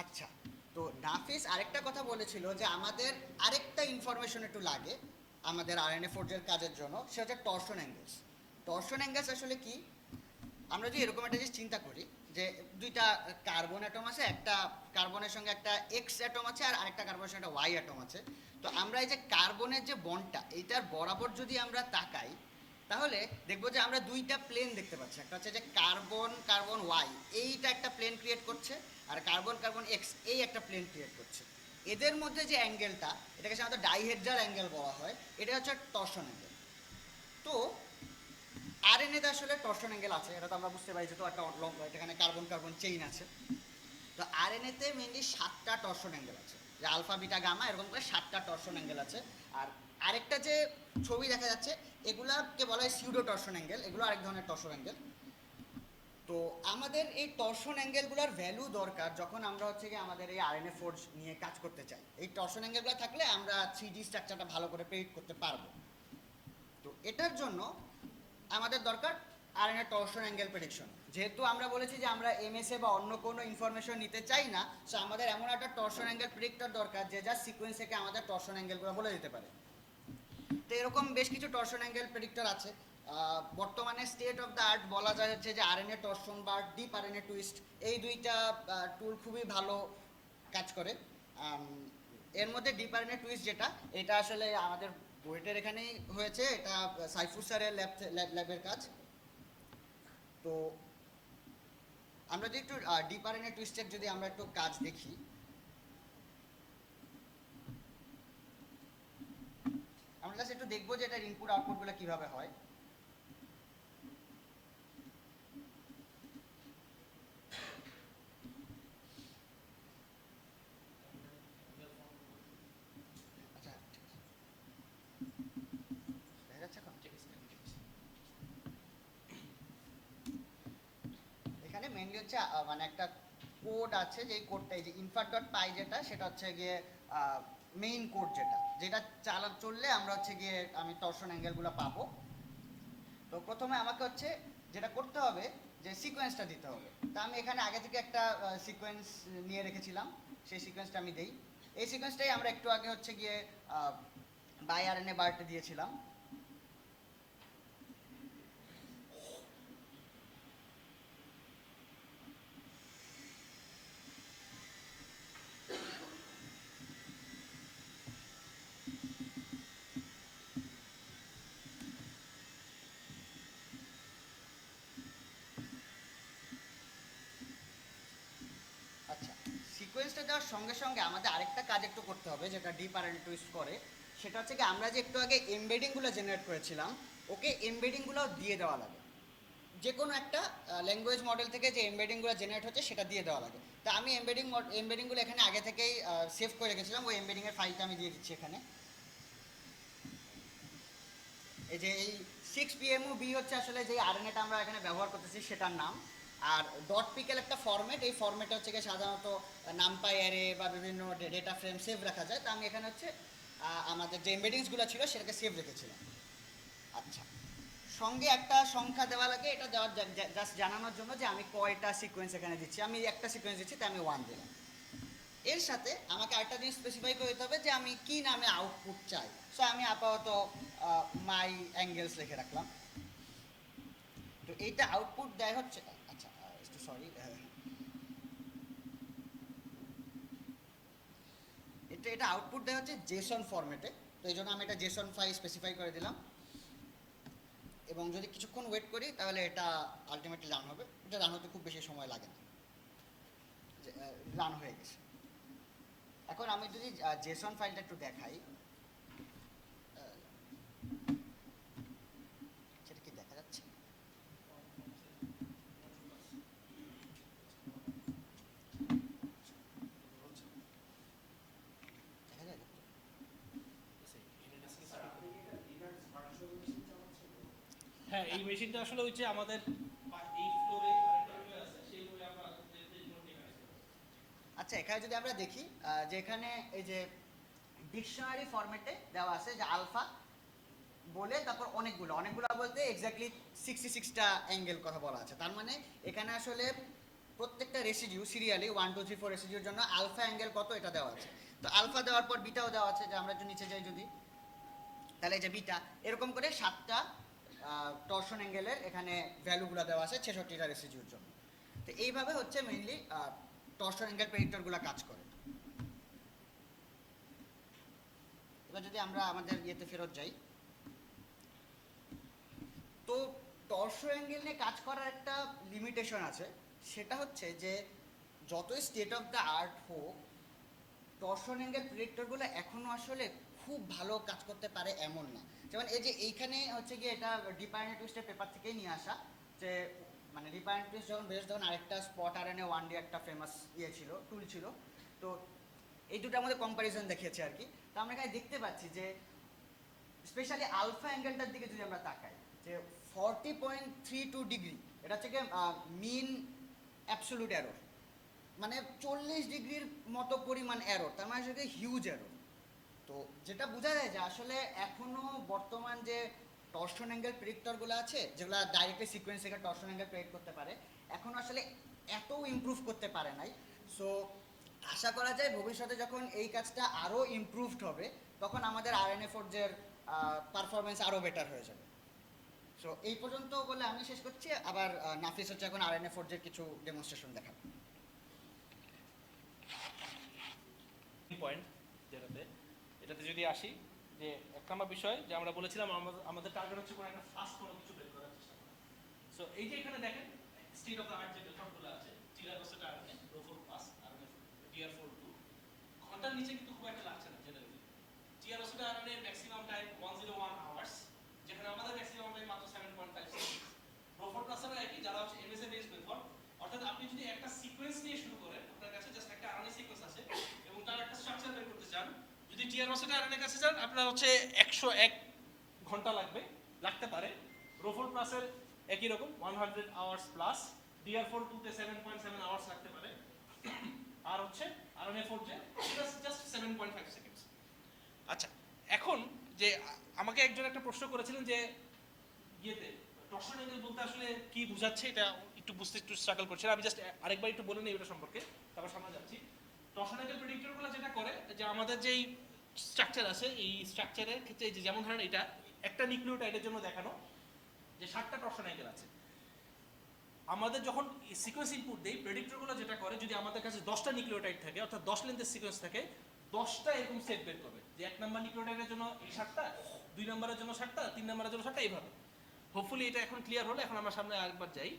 আচ্ছা, তো নাফিস আরেকটা কথা বলেছিল যে আমাদের আরেকটা ইনফরমেশন একটু লাগে আমাদের আরএনএ ফোর্জের কাজের জন্য, সেটা হচ্ছে টরশন অ্যাঙ্গেলস। টরশন অ্যাঙ্গেলস আসলে কি? আমরা যদি এরকম একটা জিনিস চিন্তা করি যে দুইটা কার্বন অ্যাটম আছে, একটা কার্বনের সঙ্গে একটা এক্স অ্যাটম আছে আর আরেকটা কার্বনের সঙ্গে একটা ওয়াই অ্যাটম আছে। তো আমরা এই যে কার্বনের যে বন্ডটা এইটার বরাবর যদি আমরা তাকাই তাহলে দেখবো যে আমরা দুইটা প্লেন দেখতে পাচ্ছি। একটা হচ্ছে যে কার্বন কার্বন ওয়াই, এইটা একটা প্লেন ক্রিয়েট করছে, আর কার্বন কার্বন এক্স এই একটা প্লেন ক্রিয়েট করছে। এদের মধ্যে যে অ্যাঙ্গেলটা, এটাকে সাধারণত ডাইহেড্রাল অ্যাঙ্গেল বলা হয়, এটা হচ্ছে টরশন অ্যাঙ্গেল। তো আরএনএতে আসলে টরশন অ্যাঙ্গেল আছে, এটা তো আমরা বুঝতে পারি, যেহেতু একটা এখানে কার্বন কার্বন চেইন আছে। তো আরএনএতে মেনলি 7টা টরশন অ্যাঙ্গেল আছে, যে আলফা বিটা গামা এরকম করে 7টা টরশন অ্যাঙ্গেল আছে। আর আরেকটা যে ছবি দেখা যাচ্ছে এগুলাকে বলা হয় সিউডো টরশন অ্যাঙ্গেল, এগুলো আরেক ধরনের টরশন অ্যাঙ্গেল। তো আমাদের এই টরশন অ্যাঙ্গেলগুলোর ভ্যালু দরকার যখন আমরা হচ্ছে কি আমাদের এই আরএনএ ফোর্জ নিয়ে কাজ করতে চাই। এই টরশন অ্যাঙ্গেলগুলো থাকলে আমরা 3D স্ট্রাকচারটা ভালো করে প্রেডিক্ট করতে পারবো। তো এটার জন্য আমাদের দরকার আরএনএ টরশন অ্যাঙ্গেল প্রেডিকশন। যেহেতু আমরা বলেছি যে আমরা এমএসএ বা অন্য কোনো ইনফরমেশন নিতে চাই না, সো আমাদের এমন একটা টরশন অ্যাঙ্গেল প্রেডিক্টর দরকার যে যা সিকোয়েন্স থেকে আমাদের টরশন অ্যাঙ্গেলগুলো বলে দিতে পারে। তো এরকম বেশ কিছু টরশন অ্যাঙ্গেল প্রেডিক্টর আছে, বর্তমানে স্টেট অফ দ্য আর্ট বলা যায় হচ্ছে যে আরএনএ টর্শন বা ডিপ আরএনএ টুইস্ট, এই দুইটা টুল খুবই ভালো কাজ করে। এর মধ্যে ডিপ আরএনএ টুইস্ট যেটা, এটা আসলে আমাদের বুয়েটের এখানেই হয়েছে, এটা সাইফুর স্যারের ল্যাবের কাজ। তো আমরা যদি একটু ডিপ আরএনএ টুইস্টের যদি আমরা একটু কাজ দেখি, আমরা জাস্ট একটু দেখবো যে এটার ইনপুট আউটপুটগুলো কিভাবে হয়। আচ্ছা, ঠিক আছে। দেখা যাচ্ছে এখন? এখানে মেইনলি হচ্ছে মানে একটা কোড আছে, যে কোডটা এই যে infert.py যেটা, সেটা হচ্ছে গিয়ে মেইন কোড যেটা চললে আমরা হচ্ছে গিয়ে আমি টর্শন অ্যাঙ্গেলগুলো পাবো। তো প্রথমে আমাকে হচ্ছে যেটা করতে হবে যে সিকোয়েন্সটা দিতে হবে। তা আমি এখানে আগে থেকে একটা সিকোয়েন্স নিয়ে রেখেছিলাম, সেই সিকোয়েন্সটা আমি দেই। এই সিকোয়েন্সটাই আমরা একটু আগে হচ্ছে গিয়ে বাই আরএনএ বার্টে দিয়েছিলাম। আচ্ছা, সিকোয়েন্সটা দেওয়ার সঙ্গে সঙ্গে আমাদের আরেকটা কাজ একটু করতে হবে, যেটা ডিপ আরএনএ টুইস্ট করে। সেটা হচ্ছে কি, আমরা যে একটু আগে এমবেডিংগুলো জেনারেট করেছিলাম, ওকে এমবেডিংগুলো দিয়ে দেওয়া লাগে। যে কোনো একটা ল্যাঙ্গুয়েজ মডেল থেকে যে এমবেডিংগুলো জেনারেট হচ্ছে সেটা দিয়ে দেওয়া লাগে। তা আমি এমবেডিংগুলো এখানে আগে থেকেই সেভ করে রেখেছিলাম, ওই এমবেডিংয়ের ফাইলটা আমি দিয়ে দিচ্ছি এখানে। এই যে এই 6PMOB হচ্ছে আসলে যে আরএনএটা আমরা এখানে ব্যবহার করতেছি সেটার নাম। আর ডট পিকেল একটা ফরম্যাট, এই ফরম্যাটে হচ্ছে গিয়ে সাধারণত নামপাই অ্যারে বা বিভিন্ন ডেটা ফ্রেম সেভ রাখা যায়। তো আমি এখানে হচ্ছে আমাদের যে এমবেডিংসগুলো ছিল সেটাকে সেভ রেখেছিলাম। আচ্ছা, সঙ্গে একটা সংখ্যা দেওয়া লাগে, এটা দেওয়ার জাস্ট জানানোর জন্য যে আমি কয়টা সিকোয়েন্স এখানে দিচ্ছি। আমি একটা সিকোয়েন্স দিচ্ছি, তাই আমি 1 দিলাম। এর সাথে আমাকে আরেকটা জিনিস স্পেসিফাই করে দিতে হবে যে আমি কি নামে আউটপুট চাই। সো আমি আপাতত মাই অ্যাঙ্গেলস লিখে রাখলাম। তো এইটা আউটপুট দেয় হচ্ছে, আচ্ছা একটু সরি, এটা আউটপুট দেয় হচ্ছে জেসন ফরম্যাটে। তো এই জন্য আমি এটা জেসন ফাইল স্পেসিফাই করে দিলাম, এবং যদি কিছুক্ষণ ওয়েট করি তাহলে এটা আলটিমেটলি রান হবে। এটা রান হতে খুব বেশি সময় লাগে না, রান হয়ে গেছে। এখন আমি যদি জেসন ফাইলটা একটু দেখাই, সেটা কি দেখা যাচ্ছে? দেখা যায়? হ্যাঁ, এই মেশিনটা আসলে হচ্ছে আমাদের এই ফ্লোরে আরেকটা ফ্লোর আছে, সেই ফ্লোরে আমরা আচ্ছা, এখানে যদি আমরা দেখি যে এখানে এই যে ডিকশনারি ফরম্যাটে দেওয়া আছে যে আলফা বলে, তারপর অনেকগুলো বলতে এক্স্যাক্টলি 66টা অ্যাঙ্গেল কথা বলা আছে। তার মানে এখানে আসলে প্রত্যেকটা রেসিডিউ সিরিয়ালি 1 2 3 4 রেসিডিউর জন্য আলফা অ্যাঙ্গেল কত এটা দেওয়া আছে। তো আলফা দেওয়ার পর বিটাও দেওয়া আছে, যে আমরা একটু নিচে যাই যদি, তাহলে এই যে বিটা, এরকম করে 7টা টর্শন অ্যাঙ্গেলের এখানে ভ্যালুগুলো দেওয়া আছে 66টা রেসিডিউর জন্য। তো এইভাবে হচ্ছে মেইনলি টর্শন অ্যাঙ্গেল প্রেডিক্টরগুলো কাজ করে। এবার যদি আমরা আমাদের ইয়েতে ফেরত যাই, তো টর্শন অ্যাঙ্গেল নিয়ে কাজ করার একটা লিমিটেশন আছে। সেটা হচ্ছে যে যতই স্টেট অফ দ্য আর্ট হোক, টর্শন অ্যাঙ্গেল প্রেডিক্টরগুলো এখনও আসলে খুব ভালো কাজ করতে পারে এমন না। যেমন এই যে এইখানে হচ্ছে গিয়ে এটা ডিপ আরএনএ টুইস্টের পেপার থেকেই নিয়ে আসা, যে মানে ডিপ আরএনএ টুইস্ট যখন আরেকটা স্পট আরএনএ 1D একটা ফেমাস টুল ছিল। তো এই দুটার মধ্যে কম্প্যারিজন দেখিয়েছে আর কি। তো আমরা এখানে দেখতে পাচ্ছি যে স্পেশালি আলফা অ্যাঙ্গেলটার দিকে যদি আমরা তাকাই, যে 40.32 ডিগ্রি, এটা হচ্ছে গিয়ে মিন অ্যাবসোলুট এরর, মানে 40 ডিগ্রির মতো পরিমাণ এরর। তার মানে হচ্ছে হিউজ এরর। তো যেটা বোঝা যায় যে আসলে এখনো বর্তমান যে টর্শন অ্যাঙ্গেল প্রেডিক্টরগুলো আছে, যেগুলো ডাইরেক্টলি সিকোয়েন্স থেকে টর্শন অ্যাঙ্গেল প্রেডিক্ট করতে পারে, এখন আসলে এত ইমপ্রুভ করতে পারে নাই। সো আশা করা যায় ভবিষ্যতে যখন এই কাজটা আরও ইমপ্রুভড হবে, তখন আমাদের আরএনএ ফোর্জের পারফরমেন্স আরও বেটার হয়ে যাবে। সো এই পর্যন্ত বলে আমি শেষ করছি, আবার নাফিস হচ্ছে এখন আরএনএ ফোর্জের কিছু ডেমনস্ট্রেশন দেখাবে। পয়েন্ট এটাতে যদি আসি, যে এক নম্বর বিষয় যে আমরা বলেছিলাম আমাদের টার্গেট হচ্ছে কোনো একটা ফাস্ট কোনো কিছু বের করার চেষ্টা করা। সো এই যে এখানে দেখেন স্টেট অফ দ্য আর্ট যে মেথডগুলো আছে, টিরারোসেটা আরএনএ, রো4 প্লাস আরএনএ DR42, ঘন্টার নিচে কিন্তু খুব একটা লাগছে না generally. TR Rosetta RNA maximum time 101 hours, যেখানে আমাদের ম্যাক্সিমাম টাইম মাত্র 7.5 সেকেন্ড। রো4 প্লাসেরও একই, যারা হচ্ছে এমএসএ বেসড মেথড, অর্থাৎ আপনি যদি একটা সিকোয়েন্স নিয়ে শুরু করেন, আপনার কাছে জাস্ট একটা আরএনএ সিকোয়েন্স আছে এবং তার একটা স্ট্রাকচার বের করতে চান, যদি টিরারোসেটা আরএনএ কাছে যান আপনার হচ্ছে 101 ঘন্টা লাগতে পারে। রো4 প্লাসের একই রকম 100 আওয়ার্স প্লাস, DR42 তে 7.7 আওয়ার্স লাগতে পারে, আর হচ্ছে RNA4 যে জাস্ট 7.5 সেকেন্ডস। আচ্ছা, এখন যে আমাকে একজন একটা প্রশ্ন করেছিলেন যে ইয়েতে টর্শন অ্যাঙ্গেল বলতে আসলে কি বোঝাচ্ছে, এটা একটু বুঝতে একটু স্ট্রাগল করছি। আমি জাস্ট আরেকবার একটু বলে নিই এটা সম্পর্কে, তারপর সামনে যাচ্ছি। টর্শন অ্যাঙ্গেল প্রেডিক্টরগুলো যেটা করে যে আমাদের যেই স্ট্রাকচার আছে, এই স্ট্রাকচারের ক্ষেত্রে যে যেমন ধরেন এটা একটা নিউক্লিওটাইডের জন্য দেখানো যে 7টা টর্শন অ্যাঙ্গেল আছে। আমাদের যখন সিকোয়েন্স ইনপুট দেই, প্রেডিক্টরগুলো যেটা করে, যদি আমাদের কাছে 10টা নিউক্লিওটাইড থাকে অর্থাৎ 10 লেন্থের সিকোয়েন্স থাকে, 10টা এরকম সেট বের করবে যে 1 নাম্বার নিউক্লিওটাইডের জন্য এই 7টা, 2 নাম্বারের জন্য 7টা, 3 নাম্বারের জন্য 7টা, এইভাবে। হোপফুলি এটা এখন ক্লিয়ার হলো। এখন আমরা সামনে আরেকবার যাই।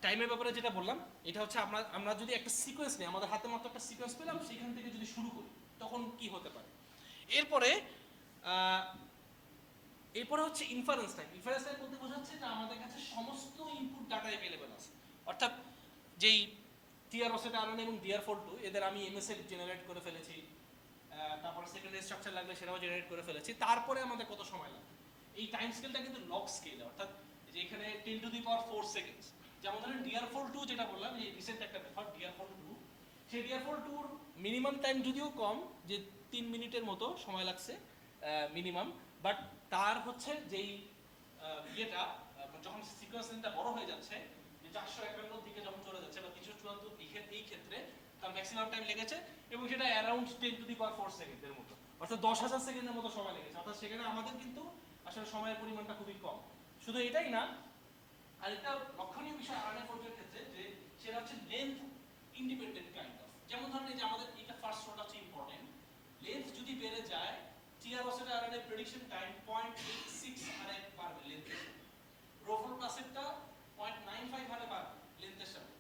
টাইমের ব্যাপারে যেটা বললাম, এটা হচ্ছে আমরা যদি একটা সিকোয়েন্স নিই, আমাদের হাতে মাত্র একটা সিকোয়েন্স পেলাম, সেখান থেকে যদি শুরু করি তখন কি হতে পারে। এরপরে হচ্ছে ইনফারেন্স টাইম। ইনফারেন্স টাইম বলতে বোঝাচ্ছে যে আমাদের কাছে সমস্ত ইনপুট ডাটা অ্যাভেলেবল আছে, অর্থাৎ যেই টিআরওসেটা আরএনএ এবং DR42 এদের আমি এমএসএ জেনারেট করে ফেলেছি, তারপর সেকেন্ডারি স্ট্রাকচার লাগলে সেটাও জেনারেট করে ফেলেছি, তারপরে আমাদের কত সময় লাগবে। এই টাইম স্কেলটা কিন্তু লগ স্কেল, অর্থাৎ যে এখানে 10 টু দি পাওয়ার 4 সেকেন্ডস। যেমন ধরেন DR42 যেটা বললাম, এই রিসেন্ট একটা মেথড DR42, সেই DR42 মিনিমাম টাইম যদিও কম, যে 3 মিনিটের মতো সময় লাগছে মিনিমাম, বাট তার হচ্ছে যেই ইয়েটা যখন সিকোয়েন্সটা বড় হয়ে যাচ্ছে, যে 451 দিকে যখন চলে যাচ্ছে বা 374 দিকে, এই ক্ষেত্রে তার ম্যাক্সিমাম টাইম লেগেছে এবং সেটা অ্যারাউন্ড 10 টু দি পাওয়ার 4 সেকেন্ডের মতো, অর্থাৎ 10,000 সেকেন্ডের মতো সময় লেগেছে। অর্থাৎ সেখানে আমাদের কিন্তু আসলে সময়ের পরিমাণটা খুবই কম। শুধু এটাই না, আরেকটা লক্ষণীয় বিষয় RNA4 এর ক্ষেত্রে, যে সেটা হচ্ছে লেন্থ ইন্ডিপেন্ডেন্ট কাইন্ড অফ। যেমন ধরেন এই যে আমাদের এটা ফার্স্ট রোটা হচ্ছে ইম্পর্টেন্ট, লেন্থ যদি বেড়ে যায়, টিআরওসের আরএনএ প্রেডিকশন টাইম 0.86 হারে বাড়বে লেন্থের সাথে, রো4 প্লাসেরটা 0.95 হারে বাড়বে লেন্থের সাথে,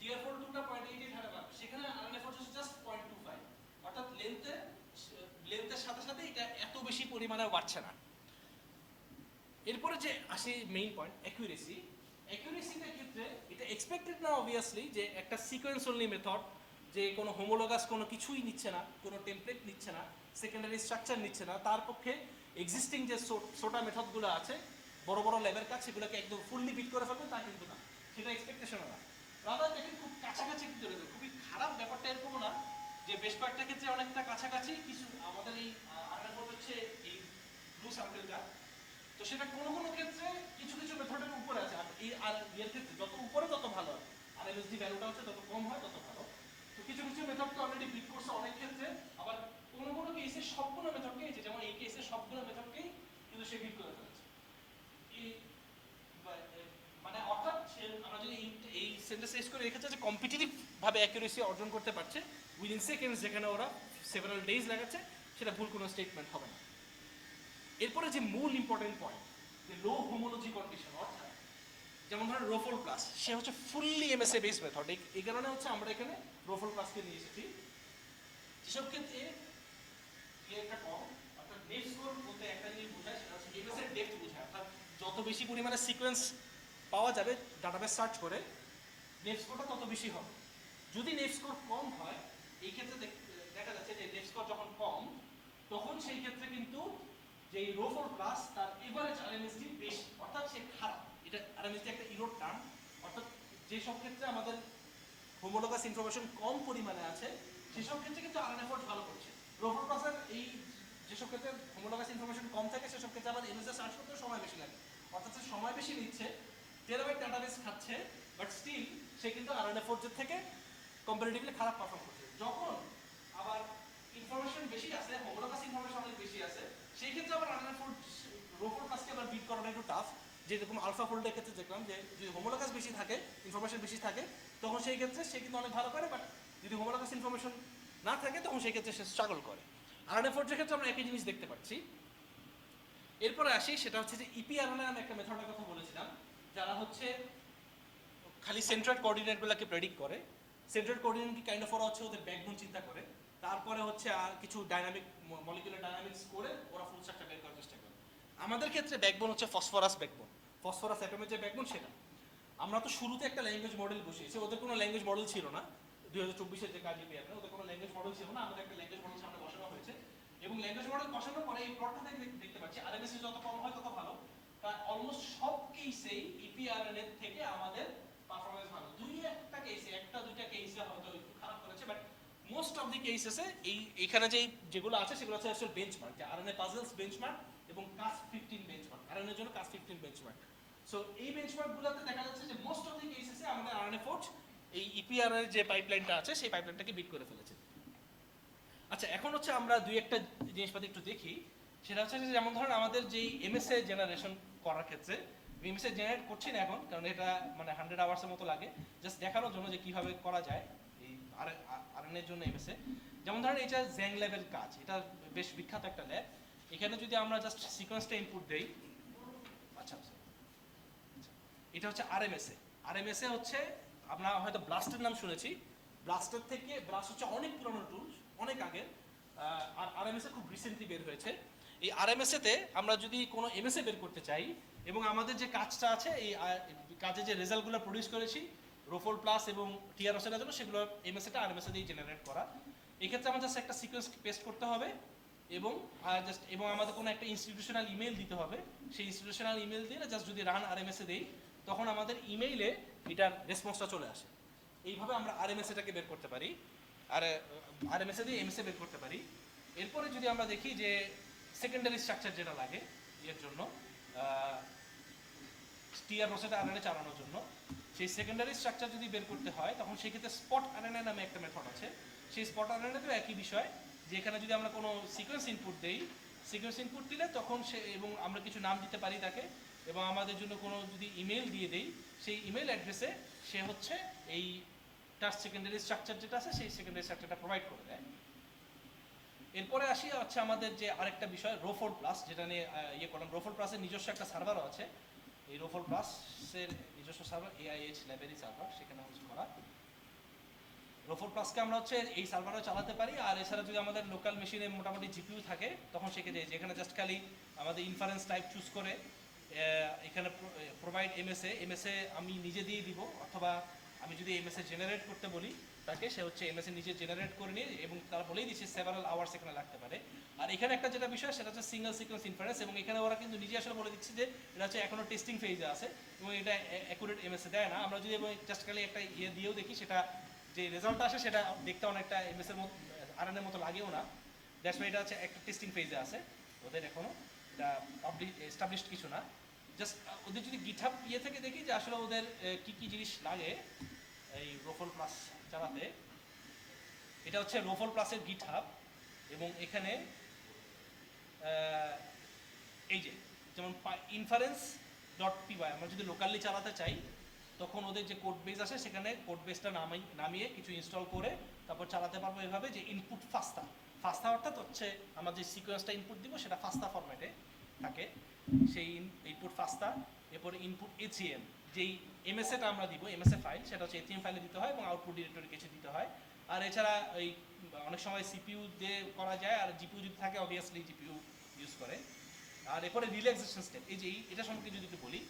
DR42টা 0.88 হারে বাড়বে, সেখানে RNA4 হচ্ছে জাস্ট 0.25, অর্থাৎ লেন্থের সাথে সাথে এটা এত বেশি পরিমাণে বাড়ছে না। এরপরে যে আসে মেইন পয়েন্ট, অ্যাকুরেসি। অ্যাকুরেসিটার ক্ষেত্রে এটা এক্সপেক্টেড না অবভিয়াসলি, যে একটা সিকোয়েন্স অনলি মেথড, যে কোনো হোমোলোগাস কোনো কিছুই নিচ্ছে না, কোনো টেমপ্লেট নিচ্ছে না, সেকেন্ডারি স্ট্রাকচার নিচ্ছে না, তার পক্ষে এক্সিস্টিং যে সোটা মেথডগুলো আছে বড় বড় ল্যাবের কাছে, সেগুলোকে একদম ফুললি বিট করে ফেলবে তা কিন্তু না, সেটা এক্সপেকটেশনও না। রাদার দেখেন খুব কাছাকাছি কিন্তু রয়েছে। খুবই খারাপ ব্যাপারটা এরকম না, যে বেশ কয়েকটা ক্ষেত্রে অনেকটা কাছাকাছি, কিছু আমাদের এই RNA4 হচ্ছে এই ব্লু স্যাম্পেলটা, তো সেটা কোনো কোনো ক্ষেত্রে কিছু কিছু মেথডের উপরে আছে। আর এই এর ক্ষেত্রে যত উপরে তত ভালো, আর এলএসডি ভ্যালুটা হচ্ছে তত কম হয় তত ভালো। তো কিছু কিছু মেথডকে অলরেডি বিট করছে অনেক ক্ষেত্রে, আবার কোনো কোনো কেসে সবগুলো মেথডকে, যেমন এই কেসে সবগুলো মেথডকেই কিন্তু সে বিট করে ফেলেছে। মানে অর্থাৎ আমরা যদি এই সেন্টেন্স শেষ করে রেখেছে যে কম্পিটিটিভ ভাবে অ্যাকুরেসি অর্জন করতে পারছে উইদিন সেকেন্ডস, যেখানে ওরা সেভারাল ডেজ লাগাচ্ছে, সেটা ভুল কোনো স্টেটমেন্ট হবে না। এরপরে যে মূল ইম্পর্টেন্ট পয়েন্ট, যে লো হোমোলজি কন্ডিশন, অর্থাৎ যেমন ধরেন রো4 প্লাস, সে হচ্ছে ফুললি এমএসএ বেস মেথড। এই কারণে হচ্ছে আমরা এখানে রো4 প্লাসকে নিয়ে এসেছি। যেসব ক্ষেত্রে একটা কম, অর্থাৎ নেট স্কোর বলতে একটা জিনিস বোঝায়, সেটা হচ্ছে এমএসএ ডেপথ বোঝায়, অর্থাৎ যত বেশি পরিমাণে সিকোয়েন্স পাওয়া যাবে ডাটাবেস সার্চ করে, নেট স্কোরটা তত বেশি হবে। যদি নেট স্কোর কম হয়, এই ক্ষেত্রে দেখা যাচ্ছে যে নেট স্কোর যখন কম, তখন সেই ক্ষেত্রে কিন্তু যে রো4 প্লাস তার এভারেজ আরএমএসডি বেশি, অর্থাৎ সে খারাপ। এটা আরএমএসডি একটা ইরোড টার্ম, অর্থাৎ যেসব ক্ষেত্রে আমাদের হোমোলোগাস ইনফরমেশন কম পরিমাণে আছে, সেসব ক্ষেত্রে কিন্তু RNA4 ভালো করছে। রো4 প্লাসের এই যেসব ক্ষেত্রে হোমোলোগাস ইনফরমেশন কম থাকে, সেসব ক্ষেত্রে আবার এমএসএ সার্চ করতে সময় বেশি লাগে, অর্থাৎ সে সময় বেশি নিচ্ছে, টেরাবাইট ডাটাবেস খাচ্ছে, বাট স্টিল সে কিন্তু RNA4 থেকে কম্পারেটিভলি খারাপ পারফর্ম করছে। যখন আবার ইনফরমেশন বেশি আছে, হোমোলোগাস ইনফরমেশন অনেক বেশি আছে, সেই ক্ষেত্রে আবার রো4 প্লাসকে আবার বিট করাটা একটু টাফ, যেরকম আলফা ফোল্ডের ক্ষেত্রে দেখলাম যে যদি হোমোলোগাস বেশি থাকে, ইনফরমেশন বেশি থাকে, তখন সেই ক্ষেত্রে সে কিন্তু অনেক ভালো করে, বাট যদি হোমোলোগাস ইনফরমেশন না থাকে তখন সেই ক্ষেত্রে সে স্ট্রাগল করে। RNA-Forge এর ক্ষেত্রে আমরা একই জিনিস দেখতে পাচ্ছি। এরপরে আসি, সেটা হচ্ছে যে EPRNA আমি একটা মেথডের কথা বলেছিলাম, যারা হচ্ছে খালি সেন্ট্রাল কোঅর্ডিনেটগুলোকে প্রেডিক্ট করে। সেন্ট্রাল কোঅর্ডিনেট কি কাইন্ড অফ ওরা হচ্ছে ওদের ব্যাকবোন চিন্তা করে, তারপরে হচ্ছে আর কিছু ডাইনামিক মলিকুলার ডাইনামিক্স করে ওরা ফুল স্ট্রাকচার বের করার চেষ্টা করে। আমাদের ক্ষেত্রে ব্যাকবোন হচ্ছে ফসফরাস ব্যাকবোন, ফসফরাস অ্যাটমের যে ব্যাকবোন সেটা। আমরা তো শুরুতে একটা ল্যাঙ্গুয়েজ মডেল বসিয়েছি, ওদের কোনো ল্যাঙ্গুয়েজ মডেল ছিল না। 2024-এর যে কাজ EPRNA, ওদের কোনো ল্যাঙ্গুয়েজ মডেল ছিল না, আমাদের একটা ল্যাঙ্গুয়েজ মডেল সামনে বসানো হয়েছে। এবং ল্যাঙ্গুয়েজ মডেল বসানোর পরে এই প্লটটা দেখতে পাচ্ছি RMSE যত কম হয় তত ভালো, কারণ অলমোস্ট সব কেসেই EPRNA থেকে আমাদের পারফরম্যান্স ভালো। একটা দুইটা কেসে হয়তো একটু খারাপ করেছে, বাট মোস্ট অফ দি কেসেসে এইখানে যেগুলো আছে সেগুলো হচ্ছে আসলে বেঞ্চমার্ক, যে RNA পাজলস বেঞ্চমার্ক এবং Cas15 বেঞ্চমার্ক, RNA এর জন্য Cas15 বেঞ্চমার্ক। সো এই বেঞ্চমার্কগুলোতে দেখা যাচ্ছে যে মোস্ট অফ দি কেসেসে আমাদের RNA-Forge এই EPRNA যে পাইপলাইনটা আছে সেই পাইপলাইনটাকে বিট করে ফেলেছে। আচ্ছা, এখন হচ্ছে আমরা দুই একটা জিনিসপাতি একটু দেখি, সেটা হচ্ছে যে যেমন ধরেন আমাদের যেই MSA জেনারেশন করার ক্ষেত্রে, MSA জেনারেট করছি না এখন, কারণ এটা মানে 100 আওয়ার্সের মতো লাগে, জাস্ট দেখানোর জন্য যে কিভাবে করা যায় এই RNA এর জন্য MSA। যেমন ধরেন এটা জ্যাং ল্যাবের কাজ, এটা বেশ বিখ্যাত একটা ল্যাব। এখানে যদি আমরা জাস্ট সিকোয়েন্সটা ইনপুট দেই, আচ্ছা এটা হচ্ছে RMSA। RMSA হচ্ছে, আমরা হয়তো ব্লাস্টের নাম শুনেছি, ব্লাস্টের থেকে ব্লাস্ট হচ্ছে অনেক পুরনো টুল, অনেক আগের, আর RMSA খুব রিসেন্টলি বের হয়েছে। এই RMSA তে আমরা যদি কোনো MSA বের করতে চাই, এবং আমাদের যে কাজটা আছে এই কাজে যে রেজাল্টগুলো প্রডিউস করেছি রো4 প্লাস এবং TROS-এর জন্য, সেগুলো MSA-টা RMSA দিয়ে জেনারেট করা। এই ক্ষেত্রে আমাদের জাস্ট একটা সিকোয়েন্স পেস্ট করতে হবে এবং আমাদের কোনো একটা ইনস্টিটিউশনাল ইমেল দিতে হবে। সেই ইনস্টিটিউশনাল ইমেল দিয়ে জাস্ট যদি রান RMSA দেই, তখন আমাদের ইমেইলে এটার রেসপন্সটা চলে আসে। এইভাবে আমরা RMSA-টাকে বের করতে পারি, আর RMSA দিয়ে MSA বের করতে পারি। এরপরে যদি আমরা দেখি যে সেকেন্ডারি স্ট্রাকচার যেটা লাগে এর জন্য, TROS-টা RNA চালানোর জন্য, সেই সেকেন্ডারি স্ট্রাকচার যদি বের করতে হয়, তখন সেক্ষেত্রে স্পট RNA নামে একটা মেথড আছে। সেই স্পট RNA-তেও একই বিষয়, যে এখানে যদি আমরা কোনো সিকোয়েন্স ইনপুট দেই, সিকোয়েন্স ইনপুট দিলে তখন এবং আমরা কিছু নাম দিতে পারি তাকে, এবং আমাদের জন্য কোনো যদি ইমেল দিয়ে দেই, সেই ইমেল অ্যাড্রেসে সে হচ্ছে এই তার সেকেন্ডারি স্ট্রাকচার যেটা আছে সেই সেকেন্ডারি স্ট্রাকচারটা প্রোভাইড করে দেয়। এরপরে আসি হচ্ছে আমাদের যে আরেকটা বিষয় রো4 প্লাস, যেটা নিয়ে করলাম। রো4 প্লাসের নিজস্ব একটা সার্ভারও আছে। এই রো4 প্লাসের নিজস্ব সার্ভার AIH লাইব্রেরি সার্ভার, সেখানে হচ্ছে করা। রো4 প্লাসকে আমরা হচ্ছে এই সার্ভারও চালাতে পারি, আর এছাড়া যদি আমাদের লোকাল মেশিনে মোটামুটি GPU থাকে, তখন সেক্ষেত্রে যেখানে জাস্ট খালি আমাদের ইনফারেন্স টাইপ চুজ করে এখানে প্রোভাইড MSA আমি নিজে দিয়ে দিব, অথবা আমি যদি MSA জেনারেট করতে বলি তাকে, সে হচ্ছে MSA নিজে জেনারেট করে নিয়ে, এবং তারা বলেই দিচ্ছে সেভারাল আওয়ার্স এখানে লাগতে পারে। আর এখানে একটা যেটা বিষয় সেটা হচ্ছে সিঙ্গেল সিকোয়েন্স ইনফারেন্স, এবং এখানে ওরা কিন্তু নিজে আসলে বলে দিচ্ছে যে এটা হচ্ছে এখনো টেস্টিং ফেজে আছে এবং এটা অ্যাকুরেট MSA দেয় না। আমরা যদি জাস্ট খালি একটা দিয়েও দেখি, সেটা যে রেজাল্ট আসে সেটা দেখতে অনেকটা MSA-র মতো RNA-র মতো লাগেও না। দ্যাটস ওয়াই এটা হচ্ছে একটা টেস্টিং ফেজে আছে ওদের, এখনো এটা এস্টাবলিশড কিছু না। জাস্ট ওদের যদি GitHub থেকে দেখি যে আসলে ওদের কি কি জিনিস লাগে এই রো4 প্লাস চালাতে, এটা হচ্ছে রো4 প্লাসের GitHub, এবং এখানে এই যে যেমন inference.py আমরা যদি লোকালি চালাতে চাই, তখন ওদের যে কোড বেস আসে সেখানে কোড বেসটা নামিয়ে কিছু ইনস্টল করে তারপর চালাতে পারবো এভাবে, যে ইনপুট ফাস্তা অর্থাৎ হচ্ছে আমরা যে সিকোয়েন্সটা ইনপুট দিব সেটা ফাস্তা ফরম্যাটে থাকে, সেই ইনপুট ফাস্তা। এরপর ইনপুট ACM, যেই MSA-টা আমরা দিব, MSA ফাইল, সেটা হচ্ছে ACM ফাইলে দিতে হয় এবং আউটপুট ডিরেক্টরি কিছু দিতে হয়। আর এছাড়া এই অনেক সময় CPU দিয়ে করা যায়, আর GPU যদি থাকে অবভিয়াসলি GPU ইউজ করে। আর এরপরে রিল্যাক্সেশন স্টেপ, এই যে এটা সম্পর্কে যদি একটু বলি,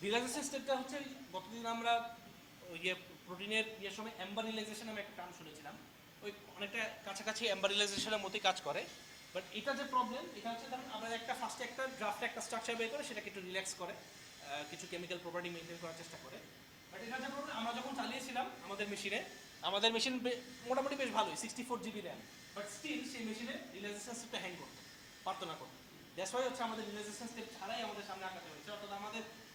রিল্যাক্সেশন স্টেপটা হচ্ছে গতদিন আমরা ওই প্রোটিনের সময় অ্যাম্বার রিল্যাক্সেশন নামে একটা টার্ম শুনেছিলাম, ওই অনেকটা কাছাকাছি অ্যাম্বার রিল্যাক্সেশনের মতোই কাজ করে। বাট এটা যে প্রবলেম, এটা হচ্ছে ধরুন আমরা ফার্স্টে একটা ড্রাফটে একটা স্ট্রাকচার বের করে সেটাকে একটু রিল্যাক্স করে, কিছু কেমিক্যাল প্রপার্টি মেনটেন করার চেষ্টা করে। বাট এটা যে প্রবলেম, আমরা যখন চালিয়েছিলাম আমাদের মেশিন মোটামুটি বেশ ভালোই, 64 GB র্যাম, বাট স্টিল সেই মেশিনে রিল্যাক্সেশন স্টেপটা হ্যাং করতে পারতো না করতে। দ্যাটস ওয়াই হচ্ছে আমাদের রিল্যাক্সেশন স্টেপ ছাড়াই আমাদের সামনে আঁকাতে হয়েছে, অর্থাৎ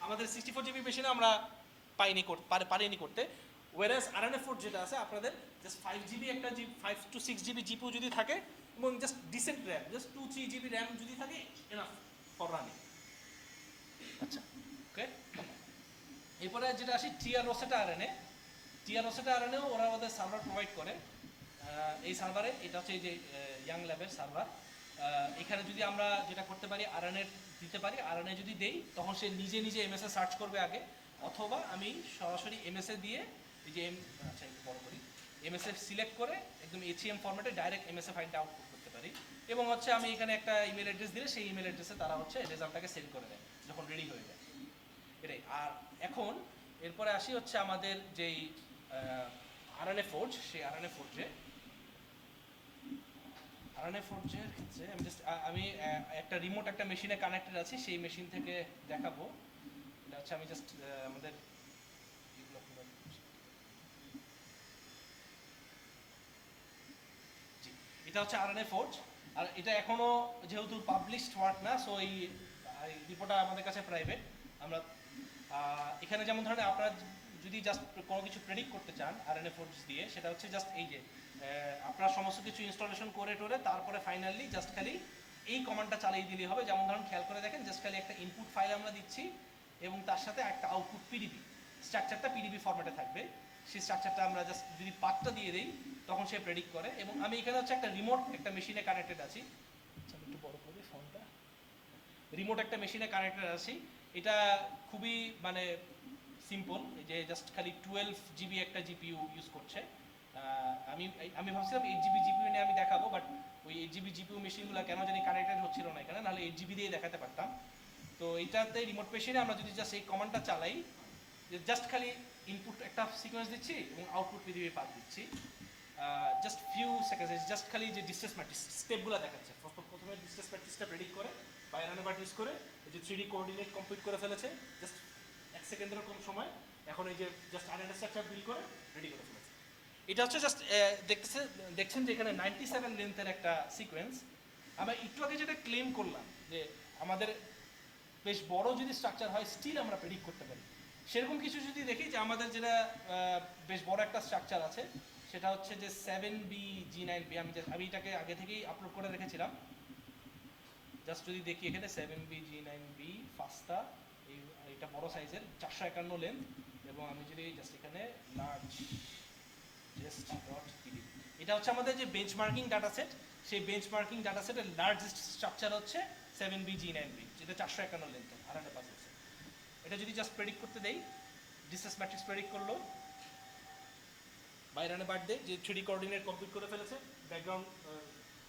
আমাদের 64 GB মেশিনে আমরা পারিনি করতে। ওয়ারাস RNA-Forge যেটা আছে আপনাদের just 5 GB 5 to 6 GB GPU যদি থাকে, এবং just decent RAM, just 2-3 GB RAM যদি থাকে, এনাফ ফর রানিং। আচ্ছা, ওকে। এরপরে যেটা আসি TR Rosetta RNA. TR Rosetta আরএনএও ওরা আমাদের সার্ভার প্রোভাইড করে। এই সার্ভারে এটা হচ্ছে এই যে ইয়াং ল্যাবের সার্ভার। এখানে যদি আমরা যেটা করতে পারি আরএনএ দিতে পারি, আরএনএ যদি দেই তখন সে নিজে নিজে এমএসএ সার্চ করবে আগে, অথবা আমি সরাসরি এমএসএ দিয়ে এই যে আচ্ছা একটু বড় করি, এমএসএ সিলেক্ট করে একদম এইচএম ফরম্যাটে ডাইরেক্ট এমএসএ ফাইলটা আউটপুট করতে পারি। এবং হচ্ছে আমি এখানে একটা ইমেল অ্যাড্রেস দিলে সেই ইমেল অ্যাড্রেসে তারা হচ্ছে রেজাল্টটাকে সেন্ড করে দেয় যখন রেডি হয়ে যায়। এটাই। আর এখন এরপরে আসি হচ্ছে আমাদের যেই আরএনএ ফোর্জ, সেই আরএনএ ফোর্জের ক্ষেত্রে আমি একটা রিমোট একটা মেশিনে কানেক্টেড আছি, সেই মেশিন থেকে দেখাবো। এটা হচ্ছে আমি জাস্ট আমাদের এটা হচ্ছে আরএনএ ফোর্জ। আর এটা এখনো যেহেতু পাবলিশড ওয়ার্ক না, সো এই রিপোর্টটা আমাদের কাছে প্রাইভেট। আমরা এখানে যেমন ধরেন আপনারা যদি জাস্ট কোনো কিছু প্রেডিক্ট করতে চান আরএনএ ফোর্জ দিয়ে, সেটা হচ্ছে জাস্ট এই যে আপনারা সমস্ত কিছু ইনস্টলেশন করে টোরে তারপরে ফাইনালি জাস্ট খালি এই কমান্ডটা চালিয়ে দিলেই হবে। যেমন ধরুন খেয়াল করে দেখেন, জাস্ট খালি একটা ইনপুট ফাইল আমরা দিচ্ছি এবং তার সাথে একটা আউটপুট পিডিবি, স্ট্রাকচারটা পিডিবি ফরম্যাটে থাকবে। সেই স্ট্রাকচারটা আমরা জাস্ট যদি পাথটা দিয়ে দিই তখন সে প্রেডিক্ট করে। এবং আমি এখানে হচ্ছে একটা রিমোট একটা মেশিনে কানেক্টেড আছি, একটু বড় করে ফোনটা, রিমোট একটা মেশিনে কানেক্টেড আছি। এটা খুবই মানে সিম্পল, যে জাস্ট খালি 12 জিবি একটা জিপিইউ ইউজ করছে। আমি ভাবছিলাম 8 জিবি জিপিইউ নিয়ে আমি দেখাবো, বাট ওই 8 জিবি জিপিইউ মেশিনগুলো কেন জানি কানেক্টেড হচ্ছিল না এখানে, নাহলে 8 জিবি দিয়ে দেখাতে পারতাম। তো এইটাতে রিমোট মেশিনে আমরা যদি জাস্ট এই কমান্ডটা চালাই, জাস্ট খালি ইনপুট একটা সিকোয়েন্স দিচ্ছি এবং আউটপুট পিডিবি পাথ দিচ্ছি, জাস্ট ফিউ সেকেন্ডস, জাস্ট খালি যে ডিসটেন্স ম্যাট্রিক্স স্টেপগুলো দেখাচ্ছে। প্রথমে ডিসটেন্স ম্যাট্রিক্সটা প্রেডিক্ট করে বাইনারি বার ইউজ করে এই যে 3D কোঅর্ডিনেট কমপ্লিট করে ফেলেছে জাস্ট 1 সেকেন্ডের কম সময়। এখন এই যে জাস্ট আরএনএ স্ট্রাকচার বিল করে রেডি করে ফেলেছে। এটা হচ্ছে জাস্ট দেখছেন যে এখানে 97 লেন্থের একটা সিকোয়েন্স। আমরা একটু আগে যেটা ক্লেম করলাম যে আমাদের বেশ বড় যদি স্ট্রাকচার হয় স্টিল আমরা প্রেডিক্ট করতে পারি, সেরকম কিছু যদি দেখি যে আমাদের যেটা বেশ বড় একটা স্ট্রাকচার আছে, সেটা হচ্ছে যে 7BG9B। আমি এটাকে আগে থেকেই আপলোড করে রেখেছিলাম। জাস্ট যদি দেখি এখানে 7BG9B ফাস্তা, এইটা বড় সাইজের 451 লেন্থ। এবং আমি যদি জাস্ট এখানে লার্জ জাস্ট ডট পিডিবি, এটা হচ্ছে আমাদের যে বেঞ্চমার্কিং ডাটা সেট, সেই বেঞ্চমার্কিং ডাটা সেটের লার্জেস্ট স্ট্রাকচার হচ্ছে 7BG9B, যেটা 451 লেন্থের আরএনএ পাস হচ্ছে। এটা যদি জাস্ট প্রেডিক্ট করতে দেই, ডিসটেন্স ম্যাট্রিক্স প্রেডিক্ট করলো, বাইরানে বার দেয় যে 3D কোঅর্ডিনেট কমপ্লিট করে ফেলেছে,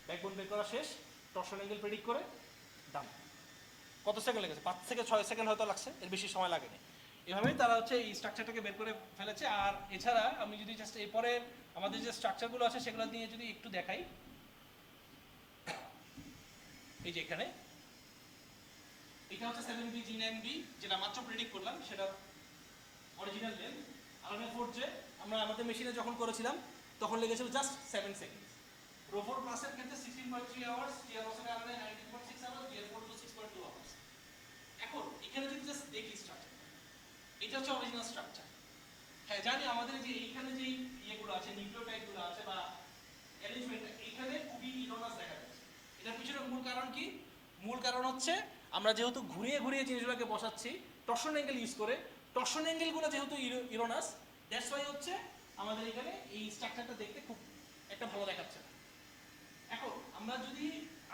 ব্যাকবোন বের করা শেষ, টরশন অ্যাঙ্গেল প্রেডিক্ট করে দাম। কত সেকেন্ড লেগেছে? 5 থেকে 6 সেকেন্ড হয়তো লাগছে, এর বেশি সময় লাগেনি। এভাবেই তারা হচ্ছে এই স্ট্রাকচারটাকে বের করে ফেলেছে। আর এছাড়া আমি যদি জাস্ট এরপরে আমাদের যে স্ট্রাকচারগুলো আছে সেগুলো নিয়ে যদি একটু দেখাই, এই যে এখানে এটা হচ্ছে 7BG9B, যেটা মাত্র প্রেডিক্ট করলাম, সেটা অরিজিনাল লেন্থ। আরএনএ ফোর্জে আমরা আমাদের মেশিনে যখন করেছিলাম তখন লেগেছিল জাস্ট 7 সেকেন্ড। রো4 প্লাসের ক্ষেত্রে 16.3 আওয়ার্স, টিআরওসের আরএনএ 19.6 আওয়ার্স, ডিআর4 6.2 আওয়ার্স। এখন এখানে যদি জাস্ট দেখি স্ট্রাকচার, এটা হচ্ছে অরিজিনাল স্ট্রাকচার। হ্যাঁ জানি আমাদের যে এইখানে যে ইয়েগুলো আছে, নিউক্লিওটাইডগুলো আছে বা অ্যারেঞ্জমেন্ট, এইখানে খুবই ইরোনাস দেখা যাচ্ছে। এটার পিছনে মূল কারণ কি? মূল কারণ হচ্ছে আমরা যেহেতু ঘুরিয়ে ঘুরিয়ে জিনিসগুলোকে বসাচ্ছি টরশন অ্যাঙ্গেল ইউজ করে, টরশন অ্যাঙ্গেলগুলো যেহেতু ইরোনাস, দ্যাটস ওয়াই হচ্ছে আমাদের এখানে এই স্ট্রাকচারটা দেখতে খুব একটা ভালো দেখাচ্ছে না। এখন আমরা যদি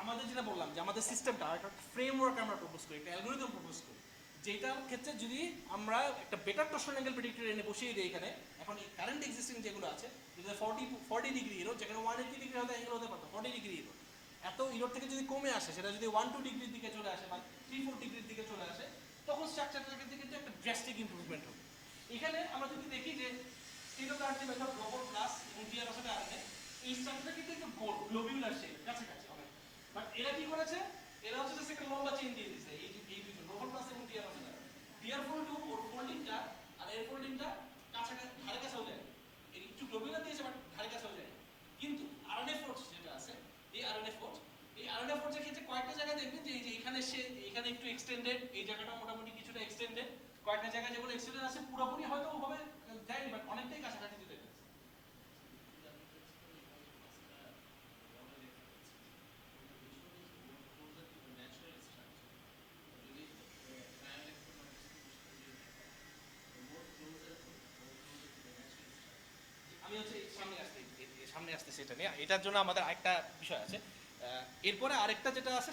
আমাদের যেটা বললাম যে আমাদের সিস্টেমটা একটা ফ্রেমওয়ার্ক আমরা প্রপোজ করি, একটা অ্যালগরিদম প্রপোজ করি, যেটার ক্ষেত্রে যদি আমরা একটা বেটার টরশন অ্যাঙ্গেল প্রেডিক্টর এনে বসিয়ে দিই এখানে, এখন কারেন্ট এক্সিস্টিং যেগুলো আছে, যেটা 40 ডিগ্রি ইরো, যেখানে 180 ডিগ্রি হয়তো অ্যাঙ্গেল হতে পারতো, 40 ডিগ্রি ইরো, এত ইরোর থেকে যদি কমে আসে, সেটা যদি 1-2 ডিগ্রির দিকে চলে আসে বা 3-4 ডিগ্রির দিকে চলে আসে, তখন স্ট্রাকচারটাকে কিন্তু একটা ড্রাস্টিক ইমপ্রুভমেন্ট হবে। এখানে আমরা যদি দেখি যে state of the art method robot plus এবং টিআরওসের আরএনএ, এই স্ট্রাকচারটা কিন্তু একটু গ্লোবিউলার শেপ, কাছাকাছি হবে। বাট এরা কি করেছে? এরা হচ্ছে যে একটা লম্বা চেইন দিয়ে দিয়েছে এই দুটো রোবট প্লাস এবং টিআরওসের আরএনএ। টিআর4 টু ওর ফোল্ডিংটা আর এর ফোল্ডিংটা কাছাকাছি, ধারে কাছেও যায়। এর একটু গ্লোবিউলার দিয়েছে বাট ধারে কাছেও যায়। কিন্তু আরএনএ ফোর্স যেটা আছে, এই আরএনএ ফোর্সের ক্ষেত্রে কয়েকটা জায়গা দেখবেন যে এই যে এখানে একটু এক্সটেন্ডেড, এই জায়গাটা মোটামুটি কিছুটা এক্সটেন্ডেড, কয়েকটা জায়গা যেগুলো এক্সটেন্ডেড আছে পুরোপুরি হয়তো ওভাবে দেয়নি, বাট অনেকটাই কাছাকাছি দিতে গেছে। সামনে আসতেছি এটা নিয়ে। এটার জন্য আমাদের আরেকটা বিষয় আছে। এরপরে আরেকটা যেটা আছে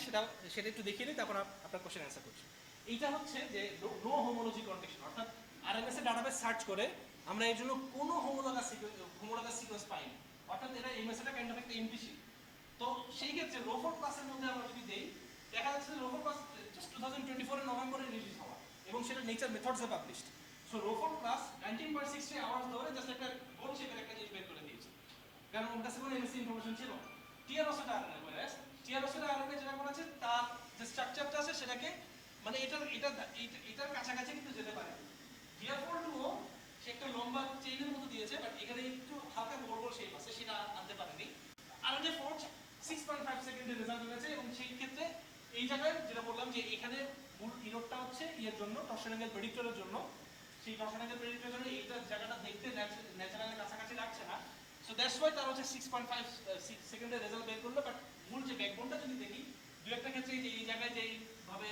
সেটা একটু দেখিয়ে নিই, তারপর আপনার কোশ্চেন অ্যান্সার করছি। এইটা হচ্ছে যে নো হোমোলজি কন্ডিশন, অর্থাৎ আরএনএস এর ডাটাবেস সার্চ করে আমরা এর জন্য কোনো হোমোলগাস সিকোয়েন্স পাইনি, অর্থাৎ এটা এমএসএটা কাইন্ড অফ একটা এমটি শিট। তো সেই ক্ষেত্রে রোফোর প্লাসের মধ্যে আমরা যদি দেই, দেখা যাচ্ছে যে রোফোর প্লাস জাস্ট 2024 এর নভেম্বরে রিলিজ হওয়া এবং সেটা নেচার মেথডসে পাবলিশড। সো রোফোর প্লাস 19.63 আওয়ার্স ধরে জাস্ট একটা গোল শেপের একটা জিনিস বের করে দিয়েছে, কারণ ওর কাছে কোনো এমএসসি ইনফরমেশন ছিল না। টিআরওসটা আরএনএ বলে টিআরওসটা আরএনএ যেটা করেছে তার যে স্ট্রাকচারটা আছে সেটাকে মানে এটার কাছাকাছি কিন্তু যেতে পারে। টিআর4 সে একটা লম্বা চেইনের মতো দিয়েছে, বাট এখানে একটু হালকা গোল গোল শেপ আছে, সেটা আনতে পারেনি। আরএনএ ফোর্জ 6.5 সেকেন্ডের রেজাল্ট হয়েছে এবং সেই ক্ষেত্রে এই জায়গায় যেটা বললাম যে এখানে মূল ইরোডটা হচ্ছে এর জন্য টর্শন অ্যাঙ্গেল প্রেডিক্টরের জন্য। সেই টর্শন অ্যাঙ্গেল প্রেডিক্টরের জন্য এইটা জায়গাটা দেখতে ন্যাচারালের কাছাকাছি লাগছে না। সো দ্যাটস ওয়াই তার হচ্ছে 6.5 সেকেন্ডের রেজাল্ট বের করলো। বাট মূল যে ব্যাকবোনটা যদি দেখি, দু একটা ক্ষেত্রে যে এই জায়গায় যেইভাবে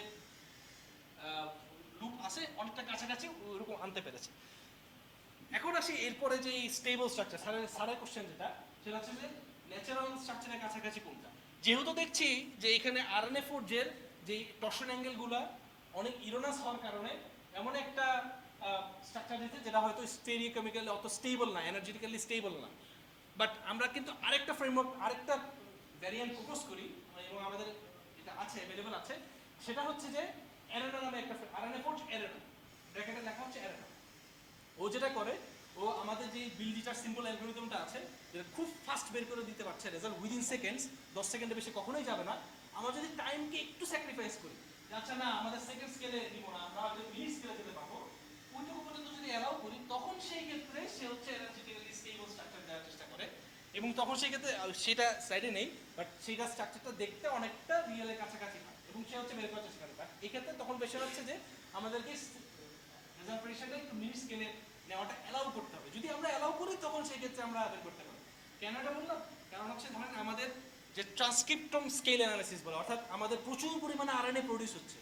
লুপ আছে অনেকটা কাছাকাছি ওইরকম আনতে পেরেছে। এখন আসি এরপরে যে স্টেবল স্ট্রাকচার, সারের কোশ্চেন যেটা, সেটা হচ্ছে যে ন্যাচারাল স্ট্রাকচারের কাছাকাছি কোনটা। যেহেতু দেখছি যে এখানে আরএনএ ফোর্জের যে টর্শন অ্যাঙ্গেলগুলো অনেক ইরোনাস হওয়ার কারণে এমন একটা স্ট্রাকচার দিতে যেটা হয়তো স্টেরিওকেমিক্যালি অত স্টেবল না, এনার্জেটিক্যালি স্টেবল না। বাট আমরা কিন্তু আরেকটা ফ্রেমওয়ার্ক, আরেকটা ভ্যারিয়েন্ট প্রপোজ করি এবং আমাদের এটা আছে, অ্যাভেলেবল আছে। সেটা হচ্ছে যে অ্যারেনা নামে একটা আরএনএ ফোর্জ অ্যারেনা, ব্র্যাকেটে লেখা হচ্ছে অ্যারেনা। ও যেটা করে, ও আমাদের যে বিলজিটার সিম্বল অ্যালগরিদমটা আছে যেটা খুব ফাস্ট বের করে দিতে পারছে রেজাল্ট উইদিন সেকেন্ডস, 10 সেকেন্ডের বেশি কখনোই যাবে না। আমরা যদি টাইমকে একটু স্যাক্রিফাইস করি, আচ্ছা না আমাদের সেকেন্ড স্কেলে দিব না, আমরা হয়তো মিনিট স্কেলে যেতে পারবো, ওইটুকু পর্যন্ত যদি অ্যালাউ করি, তখন সেই ক্ষেত্রে সে হচ্ছে এনার্জেটিক্যালি স্টেবল স্ট্রাকচার দেওয়ার চেষ্টা করে। এবং তখন সেই ক্ষেত্রে সেটা সাইডে নেই, বাট সেইটা স্ট্রাকচারটা দেখতে অনেকটা রিয়েলের কাছাকাছি হয় এবং সে হচ্ছে বের করার চেষ্টা করে। বাট এক্ষেত্রে তখন বেশি হচ্ছে যে আমাদেরকে রেজাল্ট প্রেডিকশনটা একটু মিনিট স্কেলে নেওয়াটা অ্যালাউ করতে হবে। যদি আমরা অ্যালাউ করি তখন সেই ক্ষেত্রে আমরা বের করতে পারি। কেন এটা বললাম? কারণ হচ্ছে ধরেন আমাদের যে ট্রান্সক্রিপ্টম স্কেল অ্যানালিসিস বলে, অর্থাৎ আমাদের প্রচুর পরিমাণে আরএনএ প্রডিউস হচ্ছে,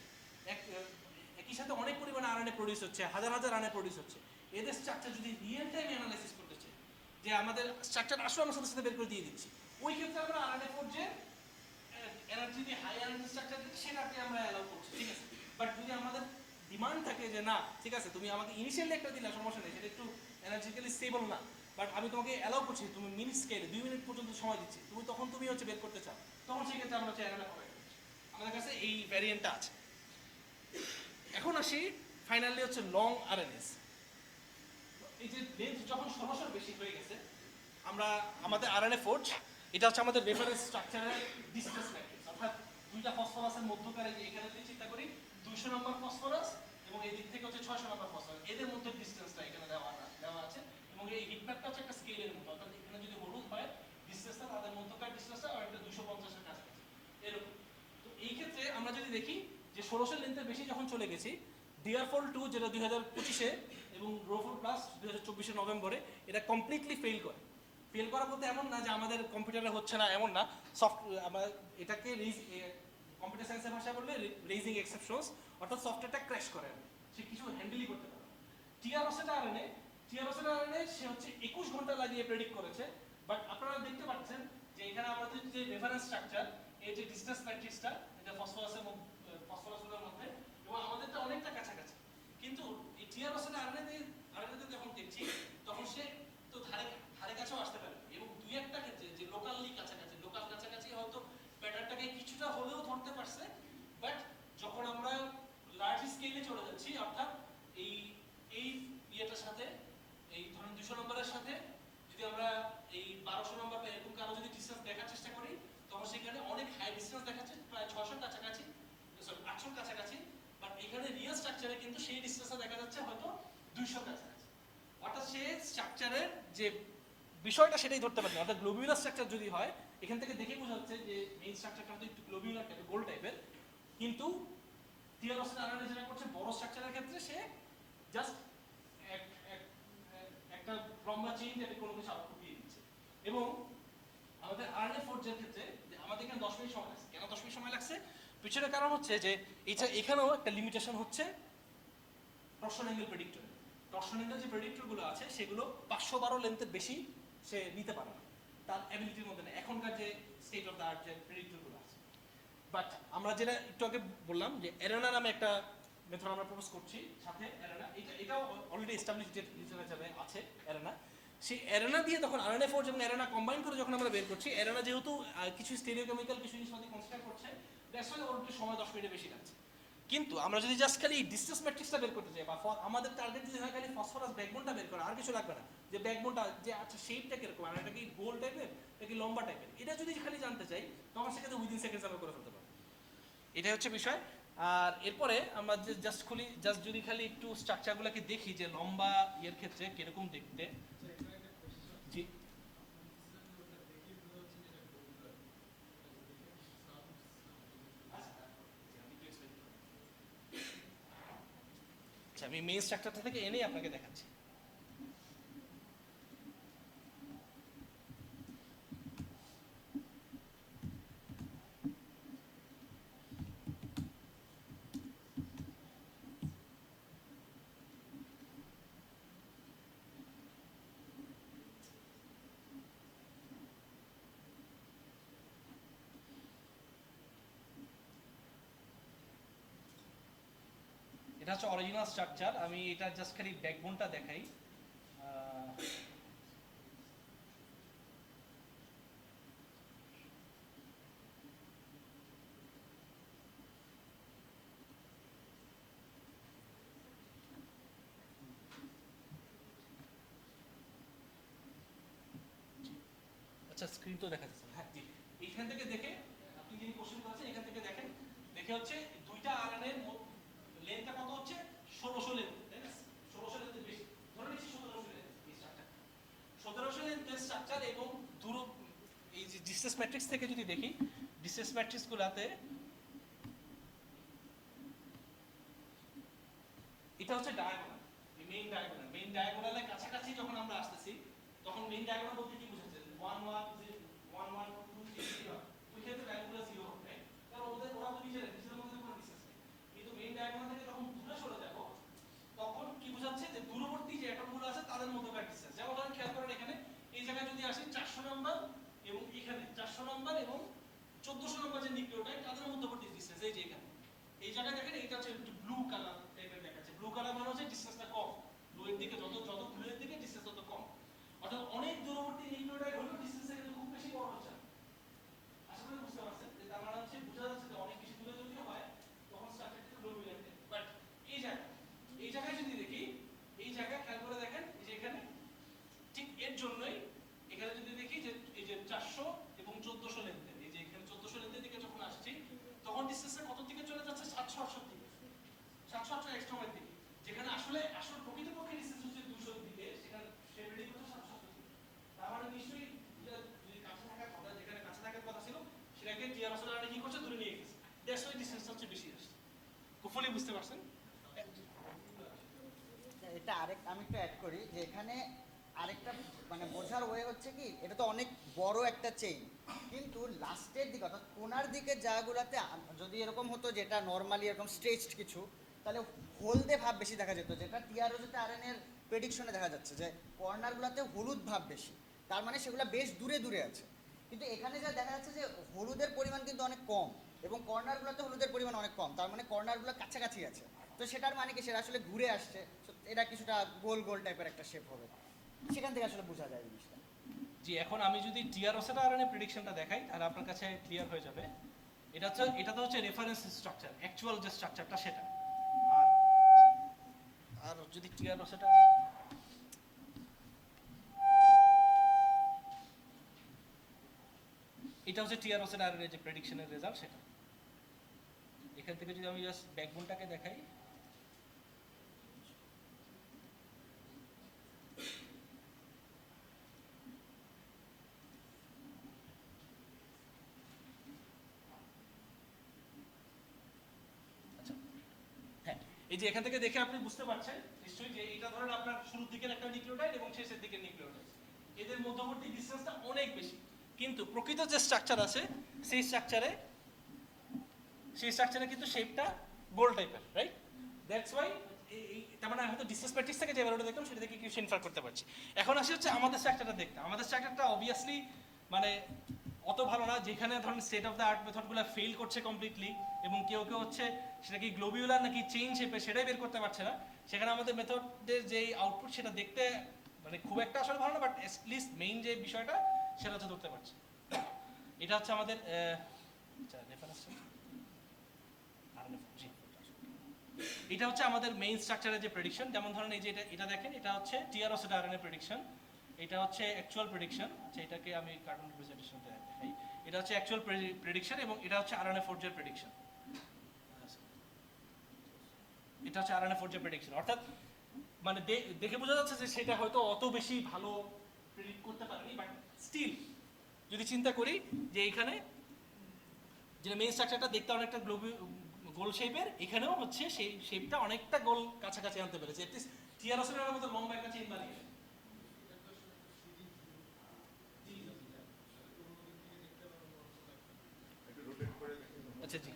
একই সাথে অনেক পরিমাণে আরএনএ প্রডিউস হচ্ছে, হাজার হাজার আরএনএ প্রডিউস হচ্ছে। এদের স্ট্রাকচার যদি রিয়েল টাইম অ্যানালাইসিস করতে চাই, যে আমাদের স্ট্রাকচার আসলে আমার সাথে সাথে বের করে দিয়ে দিচ্ছি, ওই ক্ষেত্রে আমরা আরএনএ ফোর্জে এনার্জি দিয়ে হাই এনার্জি স্ট্রাকচার দিচ্ছি, সেটাকে আমরা অ্যালাউ করছি, ঠিক আছে। বাট যদি আমাদের ডিমান্ড থাকে যে না ঠিক আছে তুমি আমাকে ইনিশিয়ালি একটা দিলে সমস্যা নেই, সেটা একটু এনার্জিক্যালি স্টেবল না, বাট আমি তোমাকে অ্যালাউ করছি, তুমি মিনিট স্কেলে 2 মিনিট পর্যন্ত সময় দিচ্ছি, তুমি হচ্ছে বের করতে চাও, তখন সেই ক্ষেত্রে আমরা হচ্ছে অ্যানালাইজ করছি। আমাদের কাছে এই ভ্যারিয়েন্টটা আছে। এখন আসি ফাইনালি হচ্ছে লং আরএনএস। এই যে লেন্থ যখন 1600 বেশি হয়ে গেছে, আমরা আমাদের আরএনএ ফোর্জ, এটা হচ্ছে আমাদের রেফারেন্স স্ট্রাকচারের ডিসটেন্স ম্যাট্রিক্স, অর্থাৎ দুইটা ফসফরাসের মধ্যকার যে এখানে যদি চিন্তা করি 200 নম্বর ফসফরাস এবং এই দিক থেকে হচ্ছে 600 নম্বর ফসফরাস, এদের মধ্যে ডিসটেন্সটা এখানে দেওয়া আছে এবং এই হিটম্যাপটা হচ্ছে একটা স্কেলের মতো, অর্থাৎ এখানে যদি হলুদ হয় ডিসটেন্সটা তাদের মধ্যকার ডিসটেন্সটা আর একটা 250 এর কাছাকাছি এরকম। তো এই ক্ষেত্রে আমরা যদি দেখি যে 1600 লেন্থের বেশি যখন চলে গেছি, ডিআর4 যেটা 2025-এ এবং রোফোর প্লাস 2024-এর নভেম্বরে, এটা কমপ্লিটলি ফেল করে। ফেল করা বলতে এমন না যে আমাদের কম্পিউটারে হচ্ছে না, এমন না, আমরা এটাকে কম্পিউটার সায়েন্সের ভাষায় বললে রেজিং এক্সেপশনস, অর্থাৎ সফটওয়্যারটা ক্র্যাশ করে, সে কিছু হ্যান্ডেলই করতে পারে। টিআরওসটা আরএনএ সে হচ্ছে 21 ঘন্টা লাগিয়ে প্রেডিক্ট করেছে। বাট আপনারা দেখতে পাচ্ছেন যে এখানে আমাদের যে রেফারেন্স স্ট্রাকচার, এই যে ডিসটেন্স ম্যাট্রিক্সটা, এটা ফসফরাসগুলোর মধ্যে এবং আমাদেরটা অনেকটা কাছাকাছি, কিন্তু এই টিআরওসটা আরএনএতে যখন দেখছি তখন সে তো ধারে কাছেও আসতে পারে এবং দুই একটা ক্ষেত্রে যে লোকাল কাছাকাছি হয়তো প্যাটার্নটাকে কিছুটা হলেও ধরতে পারছে। বাট যখন আমরা লার্জ স্কেলে চলে যাচ্ছি, অর্থাৎ এই ইয়েটার সাথে, এই ধরুন 200 নম্বরের সাথে যদি আমরা এই 1200 নম্বর বা এরকম কারো যদি ডিসটেন্স দেখার চেষ্টা করি, তখন সেখানে অনেক হাই ডিসটেন্স দেখাচ্ছে, প্রায় 600 কাছাকাছি, সরি 800 কাছাকাছি। বাট এখানে রিয়েল স্ট্রাকচারে কিন্তু সেই ডিসটেন্সটা দেখা যাচ্ছে হয়তো 200 কাছাকাছি, অর্থাৎ সে স্ট্রাকচারের যে বিষয়টা সেটাই ধরতে পারে না। অর্থাৎ গ্লোবিউলার স্ট্রাকচার যদি হয়, এখান থেকে দেখে বোঝা যাচ্ছে যে মেইন স্ট্রাকচারটা হয়তো একটু গ্লোবিউলার টাইপের, গোল টাইপের, কিন্তু টিআরওসটা আরএনএ যেটা করছে বড় স্ট্রাকচারের ক্ষেত্রে সে জাস্ট একটা লম্বা চেইন টাইপের কোনো কিছু আউটপুট দিয়ে দিচ্ছে। এবং আমাদের আরএনএ ফোর্জের ক্ষেত্রে আমাদের এখানে 10 মিনিট সময় লাগছে। কেন 10 মিনিট সময় লাগছে? পিছনের কারণ হচ্ছে যে এখানেও একটা লিমিটেশন হচ্ছে torsion angle predictor. Torsion angle যে প্রেডিক্টরগুলো আছে সেগুলো 512 লেন্থের বেশি সে নিতে পারে না। তার অ্যাবিলিটির মধ্যে নেই এখনকার যে স্টেট অফ দ্য আর্ট যে প্রেডিক্টরগুলো আছে। বাট আমরা যেটা একটু আগে বললাম যে অ্যারেনা নামে একটা মেথড আমরা প্রপোজ করছি, সাথে অ্যারেনা এটাও অলরেডি এস্টাবলিশড হিসেবে আছে অ্যারেনা। সেই অ্যারেনা দিয়ে তখন আরএনএ ফোর্জ এবং অ্যারেনা কম্বাইন করে যখন আমরা বের করছি, অ্যারেনা যেহেতু কিছু স্টেরিওকেমিক্যাল কিছু জিনিসপাতি কনসিডার করছে, দ্যাটস ওয়াই ওর একটু সময় 10 মিনিটের বেশি লাগছে। কিন্তু আমরা যদি জাস্ট খালি ডিসটেন্স ম্যাট্রিক্সটা বের করতে চাই বা আমাদের টার্গেট যদি হয় খালি ফসফরাস ব্যাকবোনটা বের করা, আর কিছু লাগবে না, যে ব্যাকবোনটা যে আচ্ছা শেপটা কিরকম, আর এটা কি গোল টাইপের নাকি লম্বা টাইপের, এটা যদি খালি জানতে চাই তখন সেক্ষেত্রে উইদিন সেকেন্ডস আমরা করে ফেলতে পারবো। এটাই হচ্ছে বিষয়। আর এরপরে আমরা যে জাস্ট যদি খালি একটু স্ট্রাকচারগুলোকে দেখি যে লম্বা ইয়ের ক্ষেত্রে কিরকম দেখতে। জি আচ্ছা, আমি মেইন স্ট্রাকচারটা থেকে এনেই আপনাকে দেখাচ্ছি। এটা হচ্ছে অরিজিনাল স্ট্রাকচার। আমি এটা জাস্ট খালি ব্যাকবোনটা দেখাই। আচ্ছা, স্ক্রিন তো দেখা যাচ্ছে। হ্যাঁ জি, এইখান থেকে দেখে আপনি যিনি কোশ্চেন করেছেন এখান থেকে দেখেন, দেখে হচ্ছে দুইটা আরএনএর লেন্থটা কত হচ্ছে 1600 লেন্থ, তাই না? 1600 লেন্থের বেশি, ধরে নিচ্ছি 1700 লেন্থ এই স্ট্রাকচার, 1700 লেন্থের স্ট্রাকচার। এবং দূর এই যে ডিসটেন্স ম্যাট্রিক্স থেকে যদি দেখি, ডিসটেন্স ম্যাট্রিক্স গুলাতে এটা হচ্ছে ডায়াগোনাল, এই মেইন ডায়াগোনালের কাছাকাছি যখন আমরা আসতেছি তখন মেইন ডায়াগোনাল বলতে কি বোঝাচ্ছে? 1 1 1 1 2 3 0, ওই ক্ষেত্রে ভ্যালুগুলো 0 হবে, কারণ ওরা তো নিজের মধ্যে কোনো ডিসটেন্স নেই। কিন্তু মেইন ডায়াগোনাল থেকে যখন দূরে সরে যাব তখন কি বোঝাচ্ছে? যে দূরবর্তী যে অ্যাটমগুলো আছে তাদের মধ্যকার ডিসটেন্স। যেমন ধরেন খেয়াল করেন এখানে এই জায়গায় যদি আসি 400 নাম্বার এবং এখানে 400 নাম্বার এবং 1400 নাম্বার যে নিউক্লিওটাইড তাদের মধ্যবর্তী ডিসটেন্স এই যে এখানে এই জায়গায় দেখেন এটা হচ্ছে একটু ব্লু কালার টাইপের দেখাচ্ছে। ব্লু কালার মানে হচ্ছে ডিসটেন্সটা কম, ব্লু এর দিকে যত ব্লু এর দিকে ডিসটেন্স তত কম। অর্থাৎ অনেক দূরবর্তী নিউক্লিওটাইড হলেও ডিসটেন্সটা কিন্তু খুব বেশি বড় হচ্ছে না। আশা করি বুঝতে পারছেন যে তার মানে হচ্ছে বোঝা যাচ্ছে যে অনেক বেশি দূরে যদি হয় তখন স্ট্রাকচারটা লো মিলাতে। বাট এই জায়গায় যদি দেখি, এই জায়গায় খেয়াল করে দেখেন যে এখানে ঠিক এর জন্যই এখানে যদি দেখি যে এই যে 400 এবং 1400 লেন্থের, এই যে এখানে 1400 লেন্থের দিকে যখন আসছি তখন ডিসটেন্সটা কত দিকে চলে যাচ্ছে? 700 দিকে, 700 এক্সট্রোমের দিকে, যেখানে আসলে প্রকৃতপক্ষে ডিসটেন্স হচ্ছে 200 এর দিকে, সেখানে সে রেডি করছে 700 দিকে। তার মানে নিশ্চয়ই যদি কাছে থাকার কথা, যেখানে কাছে থাকার কথা ছিল সেটাকে টিআর আসলে কি করছে? দূরে নিয়ে গেছে। দ্যাটস ওয়াই ডিসটেন্সটা হচ্ছে বেশি আসছে। হোপফুলি বুঝতে পারছেন। এটা আমি একটু অ্যাড করি যে এখানে আরেকটা মানে বোঝার ওয়ে হচ্ছে কি, এটা তো অনেক বড় একটা চেইন, কিন্তু লাস্টের দিকে অর্থাৎ কোনার দিকে জায়গাগুলোতে যদি এরকম হতো যেটা নর্মালি এরকম স্ট্রেচড কিছু, তাহলে হলদে ভাব বেশি দেখা যেত, যেটা টিআরওতে আরএনএ এর প্রেডিকশনে দেখা যাচ্ছে যে কর্নারগুলোতে হলুদ ভাব বেশি, তার মানে সেগুলো বেশ দূরে দূরে আছে। কিন্তু এখানে যা দেখা যাচ্ছে যে হলুদের পরিমাণ কিন্তু অনেক কম এবং কর্নারগুলোতে হলুদের পরিমাণ অনেক কম, তার মানে কর্নারগুলো কাছাকাছি আছে। তো সেটার মানে কি সেটা আসলে ঘুরে আসছে, এটা কিছুটা গোল গোল টাইপের একটা শেপ হবে, সেখান থেকে আসলে বোঝা যায় জিনিসটা। জি, এখন আমি যদি টিআরওসেটা আর প্রেডিকশনটা দেখাই তাহলে আপনার কাছে ক্লিয়ার হয়ে যাবে। এটা তো হচ্ছে রেফারেন্স স্ট্রাকচার, অ্যাকচুয়াল যে স্ট্রাকচারটা সেটা। আর যদি টিআরওসেটা এটা হচ্ছে টিআরওসেটা আর যে প্রেডিকশনের রেজাল্ট সেটা। এখান থেকে যদি আমি জাস্ট ব্যাকবোনটাকে দেখাই, এই যে এখান থেকে দেখে আপনি বুঝতে পারছেন নিশ্চয়ই যে এটা ধরেন আপনার শুরুর দিকের একটা নিউক্লিওটাইড এবং শেষের দিকের নিউক্লিওটাইড, এদের মধ্যবর্তী ডিসটেন্সটা অনেক বেশি। কিন্তু প্রকৃত যে স্ট্রাকচার আছে সেই স্ট্রাকচারে কিন্তু শেপটা গোল টাইপের, রাইট? দ্যাটস ওয়াই তার মানে হয়তো ডিসটেন্স ম্যাট্রিক্স থেকে যে ভ্যালুটা দেখলাম সেটা থেকে কিছু ইনফার করতে পারছি। এখন আসি হচ্ছে আমাদের স্ট্রাকচারটা দেখতে। আমাদের স্ট্রাকচারটা অবভিয়াসলি মানে অত ভালো না, যেখানে ধরেন স্টেট অফ দ্য আর্ট মেথডগুলো ফেল করছে কমপ্লিটলি, এবং কেউ কেউ হচ্ছে সেটা কি গ্লোবিউলার নাকি চেইন শেপে সেটাই বের করতে পারছে না, সেখানে আমাদের মেথডের যে আউটপুট সেটা দেখতে মানে খুব একটা আসলে ভালো না, বাট অ্যাটলিস্ট মেইন যে বিষয়টা সেটা হচ্ছে ধরতে পারছে। এটা হচ্ছে আমাদের এটা হচ্ছে আমাদের মেইন স্ট্রাকচারের যে প্রেডিকশন। যেমন ধরেন এই যে এটা দেখেন, এটা হচ্ছে টিআরওসেট আরএনএ প্রেডিকশন, এটা হচ্ছে অ্যাকচুয়াল প্রেডিকশন। আচ্ছা, এটাকে আমি কার্টুন রিপ্রেজেন্টেশনটা দেখাই। এটা হচ্ছে অ্যাকচুয়াল প্রেডিকশন এবং এটা হচ্ছে আরএনএ ফোর্জের প্রেডিকশন। এটা হচ্ছে আরএনএ ফোর্জের প্রেডিকশন, অর্থাৎ মানে দেখে বোঝা যাচ্ছে যে সেটা হয়তো অত বেশি ভালো প্রেডিক্ট করতে পারেনি, বাট স্টিল যদি চিন্তা করি যে এইখানে যে মেইন স্ট্রাকচারটা দেখতে অনেকটা গোল শেপের, এখানেও হচ্ছে সেই শেপটা অনেকটা গোল কাছাকাছি আনতে পেরেছে। এটলিস্ট টিআরওসের মতো লম্বা একটা চেইন বানিয়ে। একটু রোটেট করে দেখুন। আচ্ছা জি,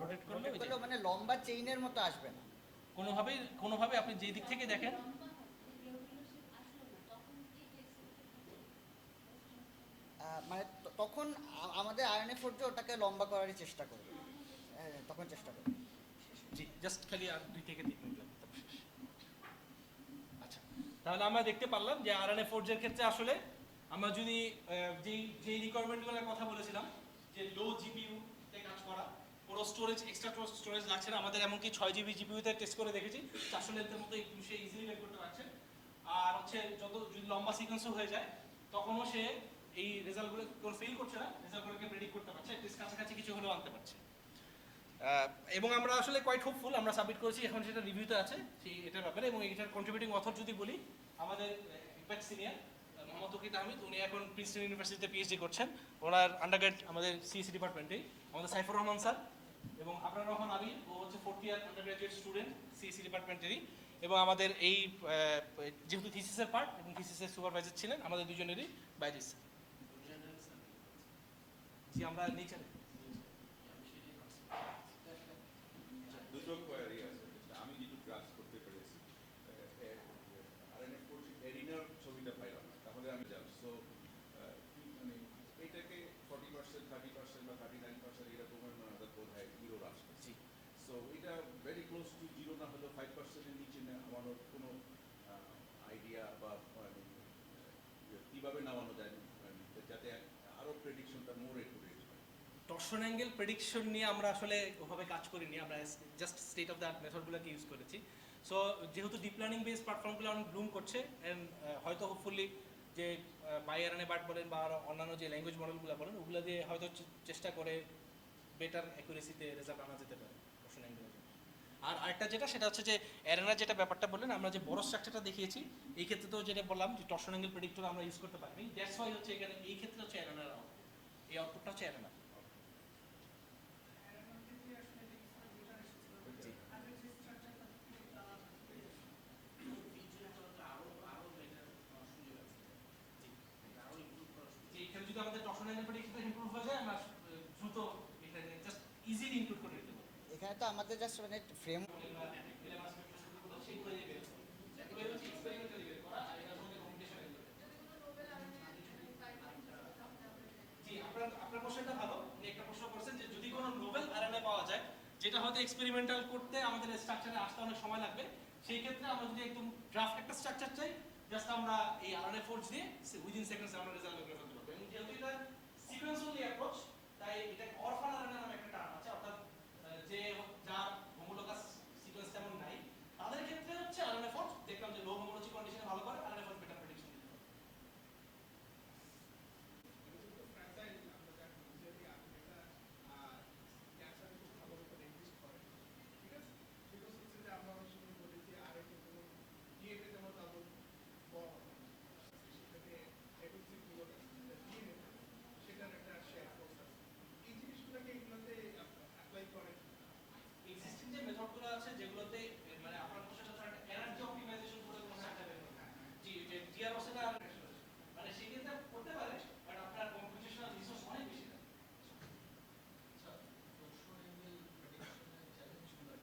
রোটেট করলে ওই যে করলেও মানে লম্বা চেইনের মতো আসবে না। কোনোভাবে আপনি যে দিক থেকে দেখেন, মানে তখন আমাদের আরএনএ ফোর্জে ওটাকে লম্বা করারই চেষ্টা করবে, তখন চেষ্টা করবে। জি জাস্ট খালি আর 2 থেকে 3 মিনিট লাগবে, তারপর শেষ। আচ্ছা, তাহলে আমরা দেখতে পারলাম যে আরএনএ ফোর্জের ক্ষেত্রে আসলে আমরা যদি যেই রিকোয়ারমেন্টগুলোর কথা বলেছিলাম, যে লো জিপিইউ তে কাজ করা, পুরো স্টোরেজ এক্সট্রা স্টোরেজ লাগছে না আমাদের, এমনকি 6 জিবি জিপিইউ তে টেস্ট করে দেখেছি 400 লেন্থের মতো সে ইজিলি বের করতে পারছে। আর হচ্ছে যত যদি লম্বা সিকোয়েন্সও হয়ে যায় তখনও সে এই রেজাল্টগুলো কোন ফেল করছে না, রেজাল্টগুলোকে প্রেডিক্ট করতে পারছে, টেস্ট কাছাকাছি কিছু হলেও আনতে পারছে। এবং আমরা আসলে কোয়াইট হোপফুল, আমরা সাবমিট করেছি, এখন সেটা রিভিউতে আছে সেই এটার ব্যাপারে। এবং এটার কন্ট্রিবিউটিং অথর যদি বলি, আমাদের ইম্প্যাক্ট সিনিয়র মোহাম্মদ তৌকির আহমেদ, উনি এখন প্রিন্সটন ইউনিভার্সিটিতে পিএইচডি করছেন, ওনার আন্ডারগ্রেড আমাদের সিএসসি ডিপার্টমেন্টেই। আমাদের সাইফুর রহমান স্যার এবং আবরার রহমান আবির, ও হচ্ছে 4th ইয়ার আন্ডারগ্রাজুয়েট স্টুডেন্ট সিএসসি ডিপার্টমেন্টেরই। এবং আমাদের এই যেহেতু থিসিসের পার্ট এবং থিসিসের সুপারভাইজার ছিলেন আমাদের দুজনেরই বাইজিস স্যার। জি, আমরা নেচারে দুটো কোয়ারি আছে, আমি যেটু গ্রাস করতে পেরেছি। আরএনএ ফোর্জ এরিনার ছবিটা পাইলাম না, তাহলে আমি যাব। সো মানে এটাকে 40%, 30% বা 39% এরকমের বোধ হয় জিরো আসবে। জি। সো এটা ভেরি ক্লোজ টু জিরো না হলেও 5%-এর নিচে নামানোর কোনো আইডিয়া বা মানে কীভাবে নামানো যায়, যাতে আরও প্রেডিকশনটা মোর একুরেট হয়। টর্শন অ্যাঙ্গেল প্রেডিকশন নিয়ে আমরা আসলে ওভাবে কাজ করিনি, আমরা just state of the art মেথডগুলোকে ইউজ করেছি। সো যেহেতু ডিপ লার্নিং বেস প্ল্যাটফর্মগুলো অনেক ব্লুম করছে, অ্যান্ড হয়তো হোপফুলি যে বাইআরএনএ বার্ট বলেন বা আরও অন্যান্য যে ল্যাঙ্গুয়েজ মডেলগুলো বলেন, ওগুলো দিয়ে হয়তো চেষ্টা করে বেটার অ্যাকুরেসিতে রেজাল্ট আনা যেতে পারে টর্শন অ্যাঙ্গেলের জন্য। আর আরেকটা যেটা, সেটা হচ্ছে যে অ্যারেনার যেটা ব্যাপারটা বললেন, আমরা যে বড় স্ট্রাকচারটা দেখিয়েছি, এই ক্ষেত্রে তো যেটা বললাম যে টর্শন অ্যাঙ্গেল প্রেডিক্টর আমরা ইউজ করতে পারিনি। দ্যাটস ওয়াই হচ্ছে এখানে এই ক্ষেত্রে হচ্ছে অ্যারেনার আউটপুট, এই আউটপুটটা হচ্ছে অ্যারেনা। এখানে যদি আমাদের টর্শন অ্যাঙ্গেল প্রেডিক্টরটা ইমপ্রুভ হয়ে যায়, আমরা দ্রুত এটা জাস্ট ইজিলি ইনক্লুড করে দিতে পারি। এখানে তো আমাদের জাস্ট মানে ফ্রেম আপনার প্রশ্নটা ভালো, আপনি একটা প্রশ্ন করছেন যে যদি কোনো নোবেল আরএনএ পাওয়া যায় যেটা হয়তো এক্সপেরিমেন্টাল করতে আমাদের স্ট্রাকচারে আসতে অনেক সময় লাগবে, সেই ক্ষেত্রে আমরা যদি একদম ড্রাফট একটা স্ট্রাকচার চাই, জাস্ট আমরা এই আরএনএ ফোর্জ দিয়ে উইদিন সেকেন্ডস আমরা রেজাল্ট বের করে ফেলতে পারবো। এবং যেহেতু এটা সিকোয়েন্স অনলি অ্যাপ্রোচ, তাই এটা অরফান আরএনএ নামে একটা টার্ম আছে, অর্থাৎ যে